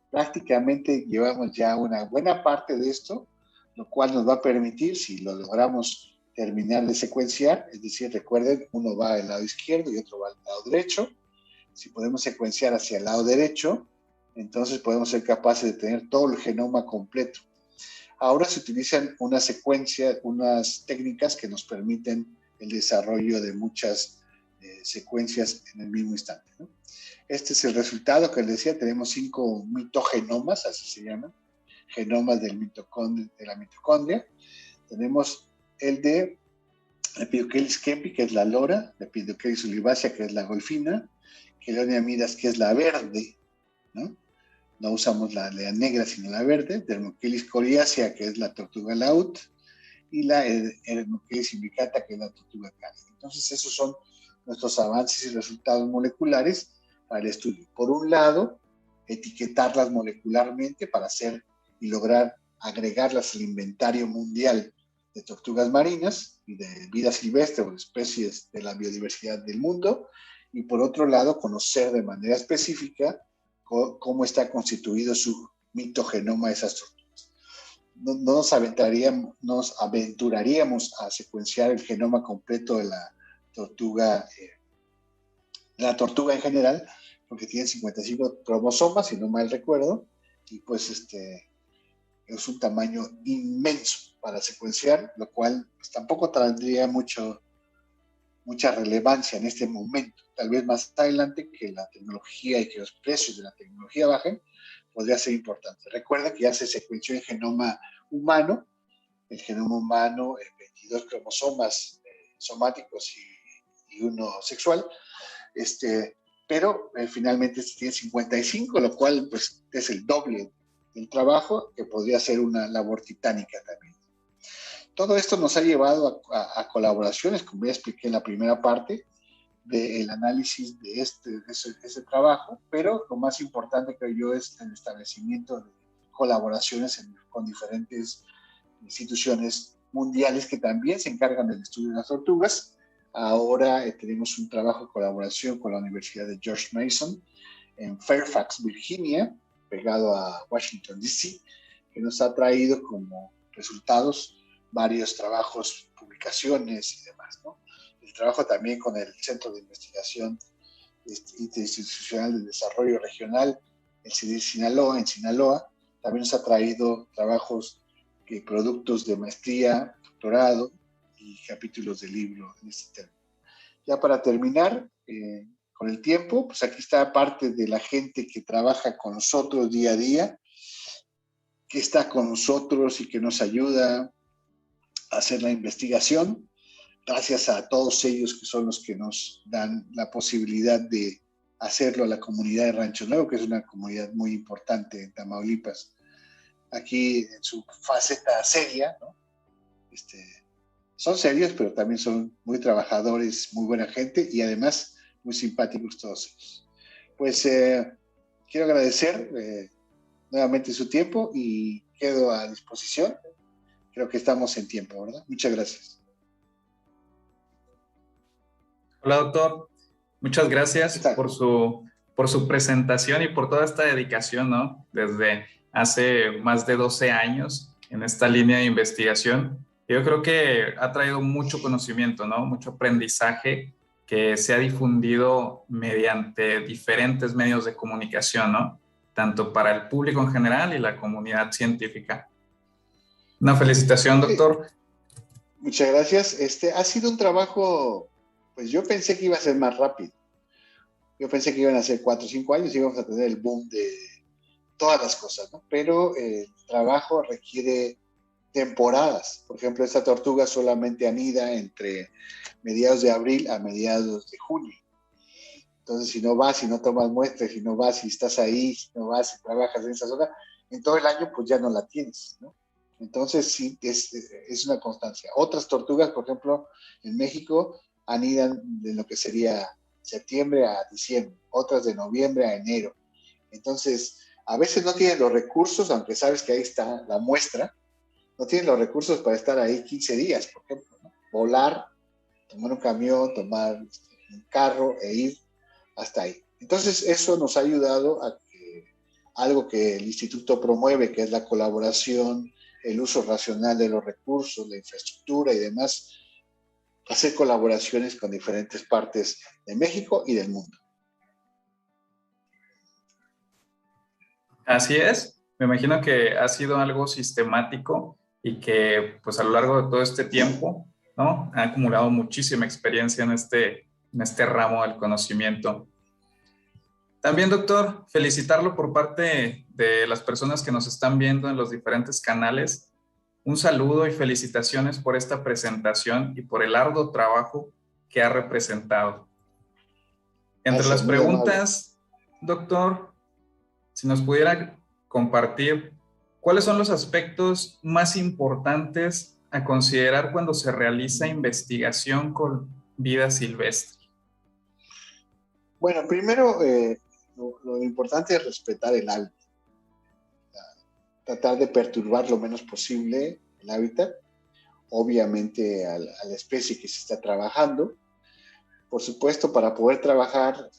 prácticamente llevamos ya una buena parte de esto, lo cual nos va a permitir, si lo logramos terminar de secuenciar, es decir, recuerden, uno va al lado izquierdo y otro va al lado derecho. Si podemos secuenciar hacia el lado derecho, entonces podemos ser capaces de tener todo el genoma completo. Ahora se utilizan una secuencia, unas técnicas que nos permiten el desarrollo de muchas secuencias en el mismo instante, ¿no? Este es el resultado que les decía, tenemos 5 mitogenomas, así se llaman, genomas de la mitocondria. Tenemos el de Lepidopteris kempi, que es la lora, Lepidopteris olivácea, que es la golfina, Chelonia midas, que es la verde, ¿no? No usamos la negra, sino la verde, Dermochelis coriacea, que es la tortuga laúd, y la Dermochelis imbricata, que es la tortuga cálida. Entonces, esos son nuestros avances y resultados moleculares para el estudio. Por un lado, etiquetarlas molecularmente para hacer y lograr agregarlas al inventario mundial de tortugas marinas y de vida silvestre o de especies de la biodiversidad del mundo. Y por otro lado, conocer de manera específica cómo está constituido su mitogenoma de esas tortugas. No nos aventuraríamos a secuenciar el genoma completo de la tortuga en general, porque tiene 55 cromosomas, si no mal recuerdo, y pues es un tamaño inmenso para secuenciar, lo cual pues, tampoco tendría mucha relevancia en este momento. Tal vez más adelante, que la tecnología y que los precios de la tecnología bajen, podría ser importante. Recuerda que ya se secuenció el genoma humano, 22 cromosomas somáticos y uno sexual, pero finalmente tiene 55, lo cual pues, es el doble del trabajo, que podría ser una labor titánica también. Todo esto nos ha llevado a colaboraciones, como ya expliqué en la primera parte, del análisis de ese trabajo, pero lo más importante creo yo es el establecimiento de colaboraciones con diferentes instituciones mundiales que también se encargan del estudio de las tortugas. Ahora tenemos un trabajo de colaboración con la Universidad de George Mason en Fairfax, Virginia, pegado a Washington, D.C., que nos ha traído como resultados varios trabajos, publicaciones y demás, ¿no? El trabajo también con el Centro de Investigación Interinstitucional de Desarrollo Regional, el CIDIR Sinaloa, en Sinaloa, también nos ha traído trabajos y productos de maestría, doctorado y capítulos de libro en este tema. Ya para terminar, con el tiempo, pues aquí está parte de la gente que trabaja con nosotros día a día, que está con nosotros y que nos ayuda a hacer la investigación. Gracias a todos ellos que son los que nos dan la posibilidad de hacerlo a la comunidad de Rancho Nuevo, que es una comunidad muy importante en Tamaulipas. Aquí en su faceta seria, ¿no? Son serios, pero también son muy trabajadores, muy buena gente y además muy simpáticos todos ellos. Pues quiero agradecer nuevamente su tiempo y quedo a disposición. Creo que estamos en tiempo, ¿verdad? Muchas gracias. Hola, doctor. Muchas gracias por su presentación y por toda esta dedicación, ¿no? Desde hace más de 12 años en esta línea de investigación. Yo creo que ha traído mucho conocimiento, ¿no? Mucho aprendizaje que se ha difundido mediante diferentes medios de comunicación, ¿no? Tanto para el público en general y la comunidad científica. Una felicitación, doctor. Muchas gracias. Ha sido un trabajo, pues yo pensé que iba a ser más rápido. Yo pensé que iban a ser 4 o 5 años y íbamos a tener el boom de todas las cosas, ¿no? Pero el trabajo requiere temporadas. Por ejemplo, esta tortuga solamente anida entre mediados de abril a mediados de junio. Entonces, si no vas, si no tomas muestras, si no vas, si estás ahí, si no vas, si trabajas en esa zona, en todo el año pues ya no la tienes, ¿no? Entonces sí, es una constancia. Otras tortugas, por ejemplo, en México, anidan de lo que sería septiembre a diciembre, otras de noviembre a enero. Entonces, a veces no tienen los recursos, aunque sabes que ahí está la muestra, no tienen los recursos para estar ahí 15 días, por ejemplo, ¿no? Volar, tomar un camión, tomar un carro e ir hasta ahí. Entonces, eso nos ha ayudado a que algo que el instituto promueve, que es la colaboración, el uso racional de los recursos, la infraestructura y demás, hacer colaboraciones con diferentes partes de México y del mundo. Así es, me imagino que ha sido algo sistemático y que pues a lo largo de todo este tiempo, ¿no? Ha acumulado muchísima experiencia en este ramo del conocimiento. También, doctor, felicitarlo por parte de las personas que nos están viendo en los diferentes canales. Un saludo y felicitaciones por esta presentación y por el arduo trabajo que ha representado. Entre Gracias, las muy amable. preguntas, doctor, si nos pudiera compartir, ¿cuáles son los aspectos más importantes a considerar cuando se realiza investigación con vida silvestre? Bueno, primero, lo importante es respetar el hábitat, tratar de perturbar lo menos posible el hábitat, obviamente a la especie que se está trabajando. Por supuesto, para poder trabajar,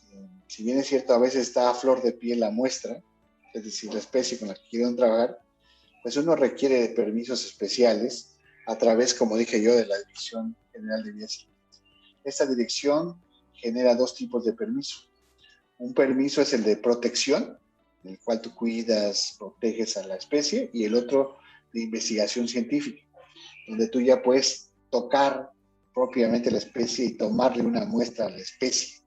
si bien es cierto, a veces está a flor de piel la muestra, es decir, la especie con la que quieren trabajar, pues uno requiere de permisos especiales a través, como dije yo, de la Dirección General de Vida Silvestre. Esta dirección genera dos tipos de permisos. Un permiso es el de protección, en el cual tú cuidas, proteges a la especie, y el otro de investigación científica, donde tú ya puedes tocar propiamente la especie y tomarle una muestra a la especie.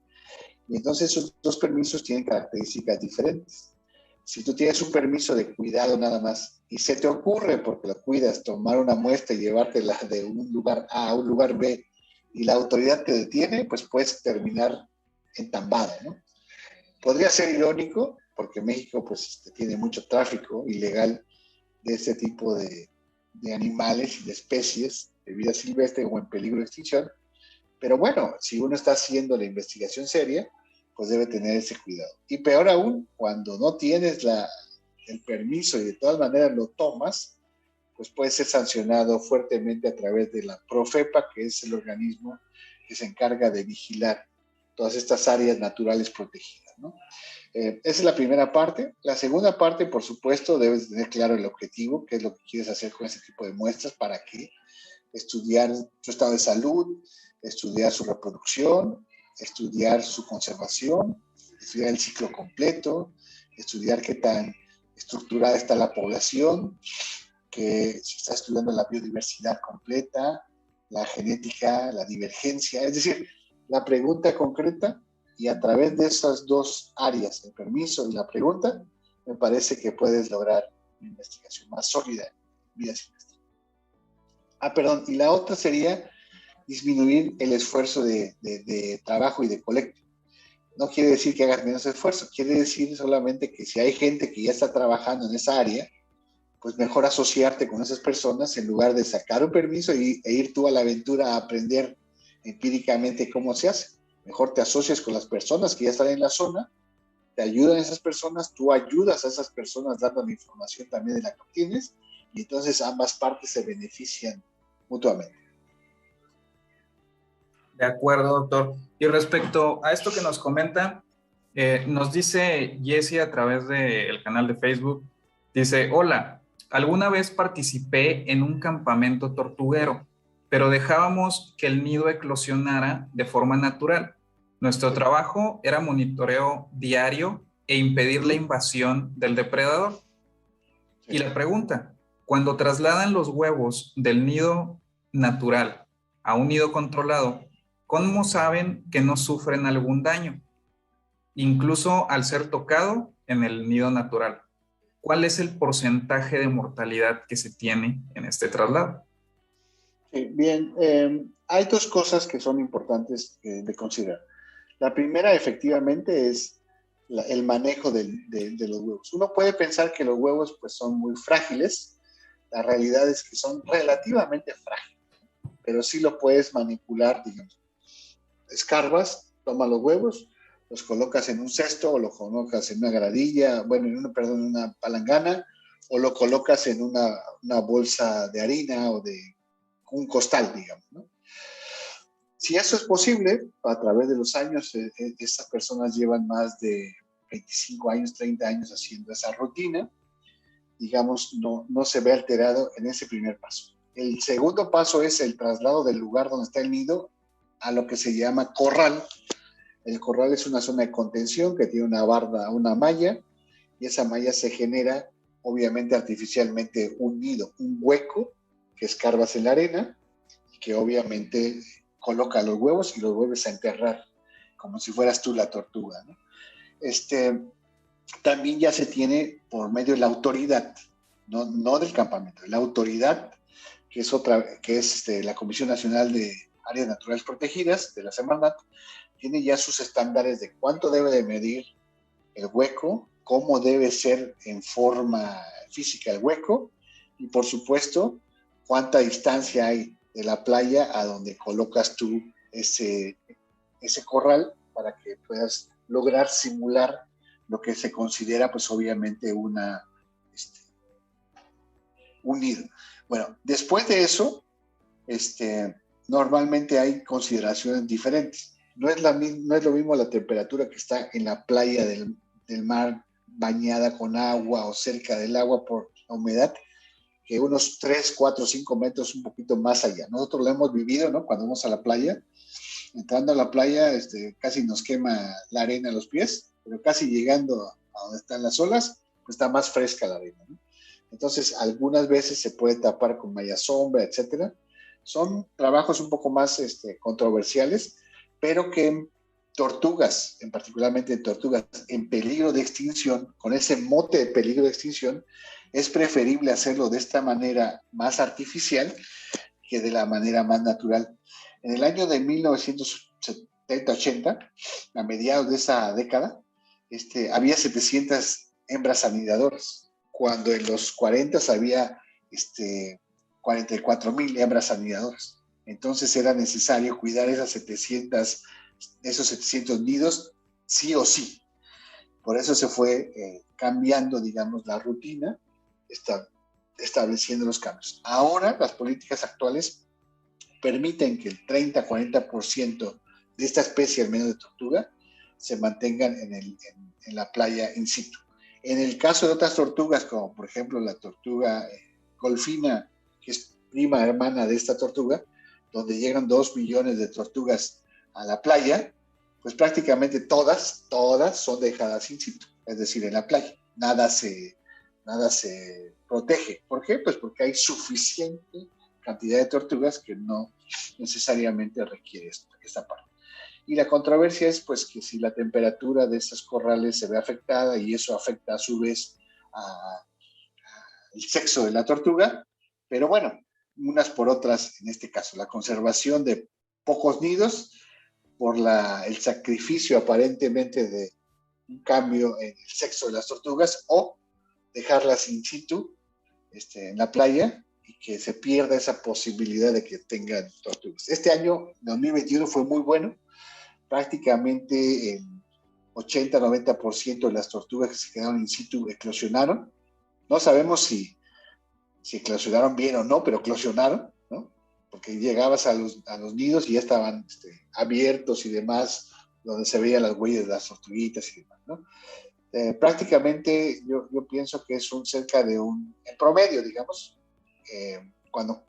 Y entonces esos dos permisos tienen características diferentes. Si tú tienes un permiso de cuidado nada más y se te ocurre, porque lo cuidas, tomar una muestra y llevártela de un lugar A a un lugar B y la autoridad te detiene, pues puedes terminar entambada, ¿no? Podría ser irónico, porque México pues tiene mucho tráfico ilegal de este tipo de animales y de especies de vida silvestre o en peligro de extinción, pero bueno, si uno está haciendo la investigación seria, pues debe tener ese cuidado. Y peor aún, cuando no tienes el permiso y de todas maneras lo tomas, pues puede ser sancionado fuertemente a través de la Profepa, que es el organismo que se encarga de vigilar todas estas áreas naturales protegidas, ¿no? Esa es la primera parte. La segunda parte, por supuesto, debes tener claro el objetivo, qué es lo que quieres hacer con ese tipo de muestras, para qué. Estudiar su estado de salud, estudiar su reproducción, estudiar su conservación, estudiar el ciclo completo, estudiar qué tan estructurada está la población, que se está estudiando la biodiversidad completa, la genética, la divergencia, es decir, la pregunta concreta, y a través de esas dos áreas, el permiso y la pregunta, me parece que puedes lograr una investigación más sólida en vida silvestre. Perdón, y la otra sería disminuir el esfuerzo de trabajo y de colecta. No quiere decir que hagas menos esfuerzo, quiere decir solamente que si hay gente que ya está trabajando en esa área, pues mejor asociarte con esas personas en lugar de sacar un permiso e ir tú a la aventura a aprender empíricamente cómo se hace. Mejor te asocias con las personas que ya están en la zona, te ayudan esas personas, tú ayudas a esas personas dando la información también de la que obtienes, y entonces ambas partes se benefician mutuamente. De acuerdo, doctor. Y respecto a esto que nos comenta, nos dice Jessie a través del canal de Facebook, dice, hola, alguna vez participé en un campamento tortuguero, pero dejábamos que el nido eclosionara de forma natural. Nuestro trabajo era monitoreo diario e impedir la invasión del depredador. Y la pregunta, cuando trasladan los huevos del nido natural a un nido controlado, ¿cómo saben que no sufren algún daño? Incluso al ser tocado en el nido natural. ¿Cuál es el porcentaje de mortalidad que se tiene en este traslado? Bien, hay dos cosas que son importantes de considerar. La primera, efectivamente, es el manejo de los huevos. Uno puede pensar que los huevos pues, son muy frágiles. La realidad es que son relativamente frágiles, pero sí lo puedes manipular, digamos. Escarbas, toma los huevos, los colocas en un cesto o lo colocas en una gradilla, bueno, en una palangana, o lo colocas en una bolsa de harina o de un costal, digamos, ¿no? Si eso es posible, a través de los años, estas personas llevan más de 25 años, 30 años haciendo esa rutina, digamos, no se ve alterado en ese primer paso. El segundo paso es el traslado del lugar donde está el nido a lo que se llama corral. El corral es una zona de contención que tiene una barda, una malla, y esa malla se genera, obviamente, artificialmente un nido, un hueco que escarbas en la arena y que obviamente coloca los huevos y los vuelves a enterrar, como si fueras tú la tortuga, ¿no? También ya se tiene por medio de la autoridad, no del campamento, la autoridad, que es la Comisión Nacional de Áreas Naturales Protegidas, de la Semarnat, tiene ya sus estándares de cuánto debe de medir el hueco, cómo debe ser en forma física el hueco y, por supuesto, cuánta distancia hay de la playa a donde colocas tú ese corral para que puedas lograr simular lo que se considera, pues obviamente, un nido. Bueno, después de eso, normalmente hay consideraciones diferentes. No es lo mismo la temperatura que está en la playa del mar bañada con agua o cerca del agua por la humedad, que unos 3, 4, 5 metros un poquito más allá. Nosotros lo hemos vivido, ¿no? Cuando vamos a la playa, entrando a la playa, casi nos quema la arena a los pies, pero casi llegando a donde están las olas, pues está más fresca la arena, ¿no? Entonces, algunas veces se puede tapar con malla sombra, etcétera. Son trabajos un poco más controversiales, pero que tortugas, particularmente en tortugas en peligro de extinción, con ese mote de peligro de extinción, es preferible hacerlo de esta manera más artificial que de la manera más natural. En el año de 1970-80, a mediados de esa década, había 700 hembras anidadoras, cuando en los 40 había 44,000 hembras anidadoras. Entonces era necesario cuidar esos 700 nidos sí o sí. Por eso se fue cambiando, digamos, la rutina, estableciendo los cambios. Ahora las políticas actuales permiten que el 30-40% de esta especie, al menos de tortuga, se mantengan en la playa in situ. En el caso de otras tortugas, como por ejemplo la tortuga golfina, que es prima hermana de esta tortuga, donde llegan 2 millones de tortugas a la playa, pues prácticamente todas son dejadas in situ, es decir, en la playa. Nada se protege. ¿Por qué? Pues porque hay suficiente cantidad de tortugas que no necesariamente requiere esta parte. Y la controversia es pues que si la temperatura de estos corrales se ve afectada y eso afecta a su vez al sexo de la tortuga, pero bueno, unas por otras en este caso, la conservación de pocos nidos por el sacrificio aparentemente de un cambio en el sexo de las tortugas o dejarlas in situ en la playa y que se pierda esa posibilidad de que tengan tortugas. Este año, 2021, fue muy bueno. Prácticamente el 80-90% de las tortugas que se quedaron in situ eclosionaron. No sabemos si eclosionaron bien o no, pero eclosionaron, ¿no? Porque llegabas a los nidos y ya estaban abiertos y demás, donde se veían las huellas de las tortuguitas y demás, ¿no? Prácticamente yo pienso que es cerca de en promedio, digamos, cuando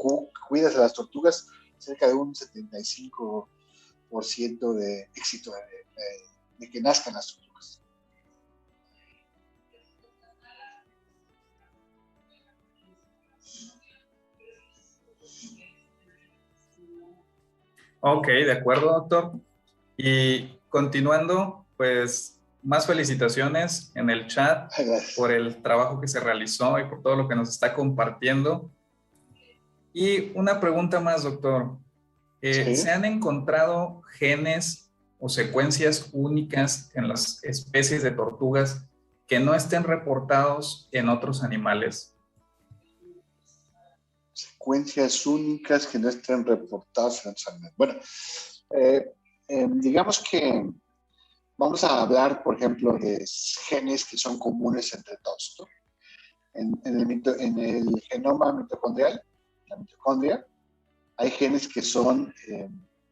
cuidas a las tortugas, cerca de un 75% de éxito de que nazcan las tortugas. Ok, de acuerdo, doctor. Y continuando, pues más felicitaciones en el chat por Gracias. el trabajo que se realizó y por todo lo que nos está compartiendo. Y una pregunta más, doctor. ¿Se Sí. han encontrado genes o secuencias únicas en las especies de tortugas que no estén reportados en otros animales? Secuencias únicas que no estén reportadas en otros animales. Bueno, eh, digamos que vamos a hablar, por ejemplo, de genes que son comunes entre todos, ¿no? En el genoma mitocondrial, la mitocondria, hay genes que son,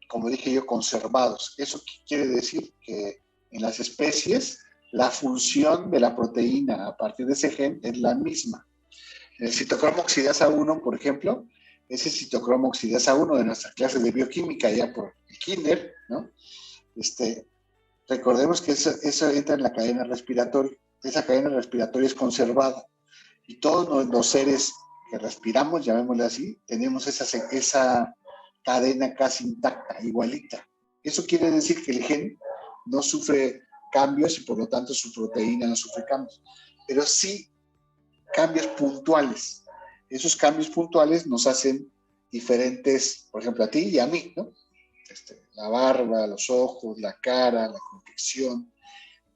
como dije yo, conservados. ¿Eso qué quiere decir? Que en las especies la función de la proteína a partir de ese gen es la misma. El citocromo oxidasa 1, por ejemplo, ese citocromo oxidasa 1 de nuestras clases de bioquímica ya por el kinder, ¿no? Este, recordemos que eso entra en la cadena respiratoria. Esa cadena respiratoria es conservada y todos los seres que respiramos, llamémosle así, tenemos esa cadena casi intacta, igualita. Eso quiere decir que el gen no sufre cambios y por lo tanto su proteína no sufre cambios, pero sí cambios puntuales. Esos cambios puntuales nos hacen diferentes, por ejemplo, a ti y a mí, ¿no? La barba, los ojos, la cara, la complexión.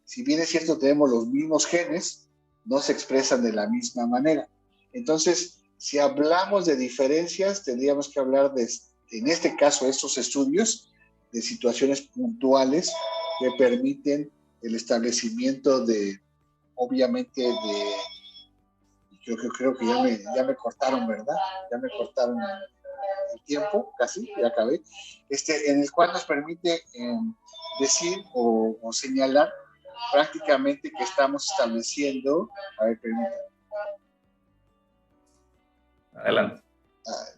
Si bien es cierto, tenemos los mismos genes, no se expresan de la misma manera. Entonces, si hablamos de diferencias, tendríamos que hablar de, en este caso, estos estudios, de situaciones puntuales que permiten el establecimiento de, obviamente, de, creo que ya me cortaron, ¿verdad? Ya me cortaron el tiempo, casi, ya acabé, en el cual nos permite decir o señalar prácticamente que estamos estableciendo, a ver, permítanme, Adelante.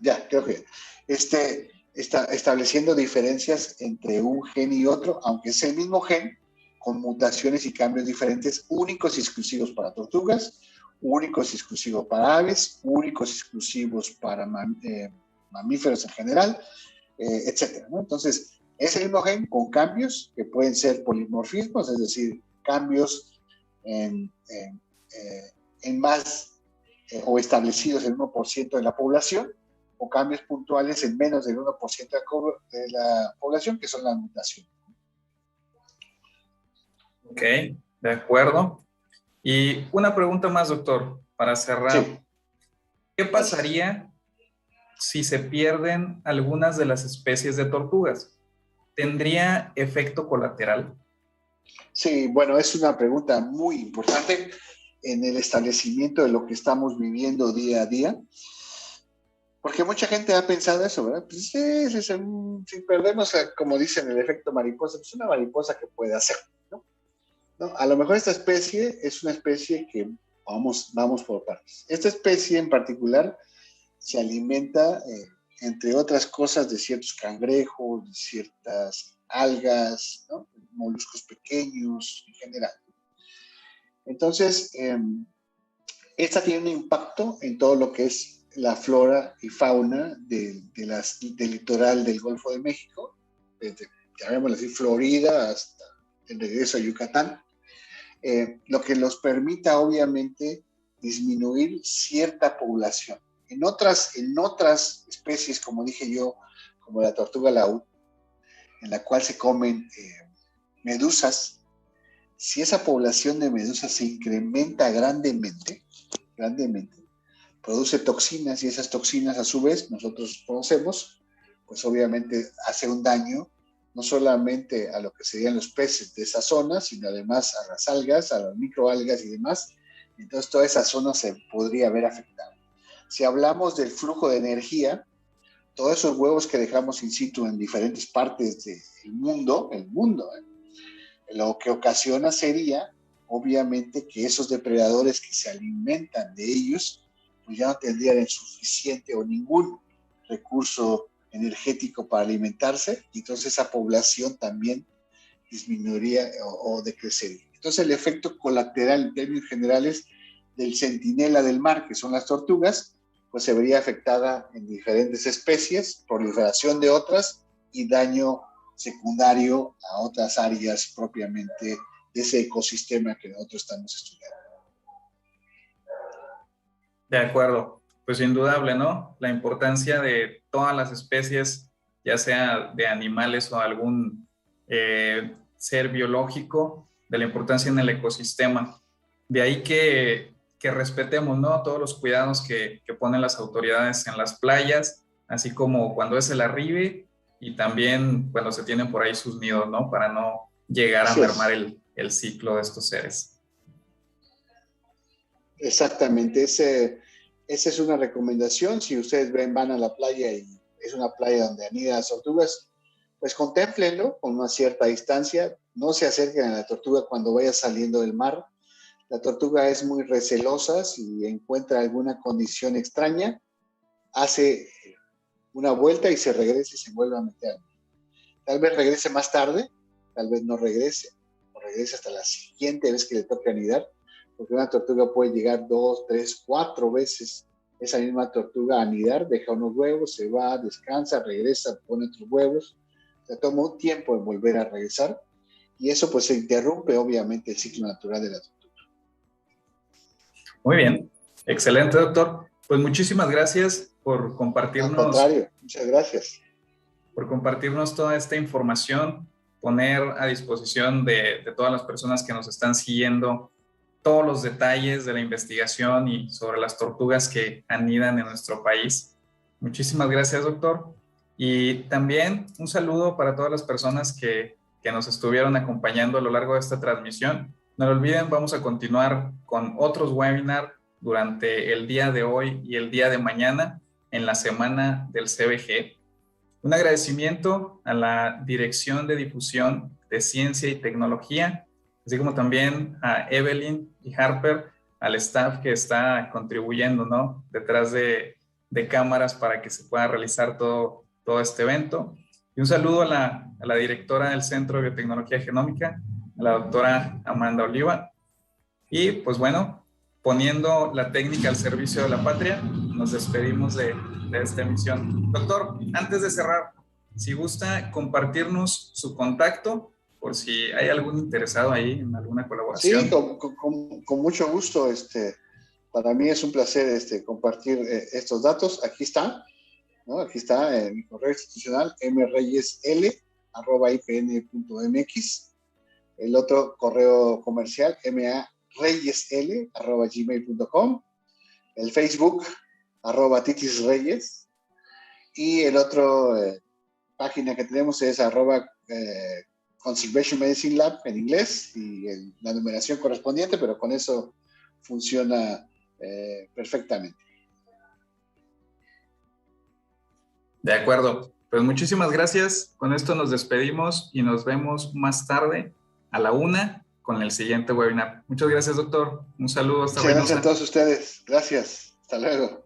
ya, creo que, está estableciendo diferencias entre un gen y otro, aunque es el mismo gen, con mutaciones y cambios diferentes, únicos y exclusivos para tortugas, únicos y exclusivos para aves, únicos y exclusivos para mamíferos en general, etcétera, ¿no? Entonces, es el mismo gen con cambios que pueden ser polimorfismos, es decir, cambios en, en, en más o establecidos en el 1% de la población, o cambios puntuales en menos del 1% de la población, que son las mutaciones. Ok, de acuerdo. Y una pregunta más, doctor, para cerrar. Sí, ¿Qué gracias. pasaría si se pierden algunas de las especies de tortugas? ¿Tendría efecto colateral? Sí, bueno, es una pregunta muy importante en el establecimiento de lo que estamos viviendo día a día. Porque mucha gente ha pensado eso, ¿verdad? Pues sí, si perdemos, como dicen, el efecto mariposa, pues una mariposa que puede hacer, ¿no? ¿No? A lo mejor esta especie es una especie que vamos por partes. Esta especie en particular se alimenta, entre otras cosas, de ciertos cangrejos, de ciertas algas, ¿no? Moluscos pequeños en general. Entonces, esta tiene un impacto en todo lo que es la flora y fauna del litoral del Golfo de México, desde, llamémoslo así, Florida hasta el regreso a Yucatán, lo que nos permita, obviamente, disminuir cierta población. En otras especies, como dije yo, como la tortuga laúd, en la cual se comen medusas, si esa población de medusas se incrementa grandemente, produce toxinas y esas toxinas a su vez nosotros conocemos, pues obviamente hace un daño no solamente a lo que serían los peces de esa zona, sino además a las algas, a las microalgas y demás. Entonces toda esa zona se podría ver afectada. Si hablamos del flujo de energía, todos esos huevos que dejamos in situ en diferentes partes del mundo, lo que ocasiona sería, obviamente, que esos depredadores que se alimentan de ellos, pues ya no tendrían el suficiente o ningún recurso energético para alimentarse, y entonces esa población también disminuiría o decrecería. Entonces el efecto colateral en términos generales del centinela del mar, que son las tortugas, pues se vería afectada en diferentes especies, proliferación de otras, y daño secundario a otras áreas propiamente de ese ecosistema que nosotros estamos estudiando. De acuerdo, pues indudable, ¿no? La importancia de todas las especies, ya sea de animales o algún ser biológico, de la importancia en el ecosistema. De ahí que respetemos, ¿no? Todos los cuidados que ponen las autoridades en las playas, así como cuando es el arribe y también cuando se tienen por ahí sus nidos, ¿no? Para no llegar a mermar el ciclo de estos seres. Exactamente, esa es una recomendación. Si ustedes van a la playa y es una playa donde anidan las tortugas, pues contémplenlo con una cierta distancia, no se acerquen a la tortuga cuando vaya saliendo del mar. La tortuga es muy recelosa, si encuentra alguna condición extraña, hace una vuelta y se regresa y se vuelve a meter. Tal vez regrese más tarde, tal vez no regrese, o regrese hasta la siguiente vez que le toque anidar, porque una tortuga puede llegar 2, 3, 4 veces esa misma tortuga a anidar, deja unos huevos, se va, descansa, regresa, pone otros huevos, se toma un tiempo en volver a regresar, y eso pues se interrumpe obviamente el ciclo natural de la tortuga. Muy bien, excelente, doctor. Pues muchísimas gracias por compartirnos. Al contrario, muchas gracias. Por compartirnos toda esta información, poner a disposición de todas las personas que nos están siguiendo todos los detalles de la investigación y sobre las tortugas que anidan en nuestro país. Muchísimas gracias, doctor. Y también un saludo para todas las personas que nos estuvieron acompañando a lo largo de esta transmisión. No lo olviden, vamos a continuar con otros webinars durante el día de hoy y el día de mañana en la semana del CBG. Un agradecimiento a la Dirección de Difusión de Ciencia y Tecnología, así como también a Evelyn y Harper, al staff que está contribuyendo, ¿no? Detrás de cámaras para que se pueda realizar todo este evento. Y un saludo a la directora del Centro de Biotecnología Genómica, a la doctora Amanda Oliva. Y pues bueno, poniendo la técnica al servicio de la patria, nos despedimos de esta emisión. Doctor, antes de cerrar, si gusta compartirnos su contacto, por si hay algún interesado ahí en alguna colaboración. Sí, con mucho gusto. Para mí es un placer compartir estos datos. Aquí está, ¿no? Aquí está mi correo institucional, mreyesl@ipn.mx. El otro correo comercial, mareyesl@gmail.com. El Facebook, @titisreyes. Y el otro página que tenemos es Conservation Medicine Lab en inglés y la numeración correspondiente, pero con eso funciona perfectamente. De acuerdo, pues muchísimas gracias. Con esto nos despedimos y nos vemos más tarde a la 1 con el siguiente webinar. Muchas gracias, doctor. Un saludo hasta Reynosa. Gracias a todos ustedes. Gracias. Hasta luego.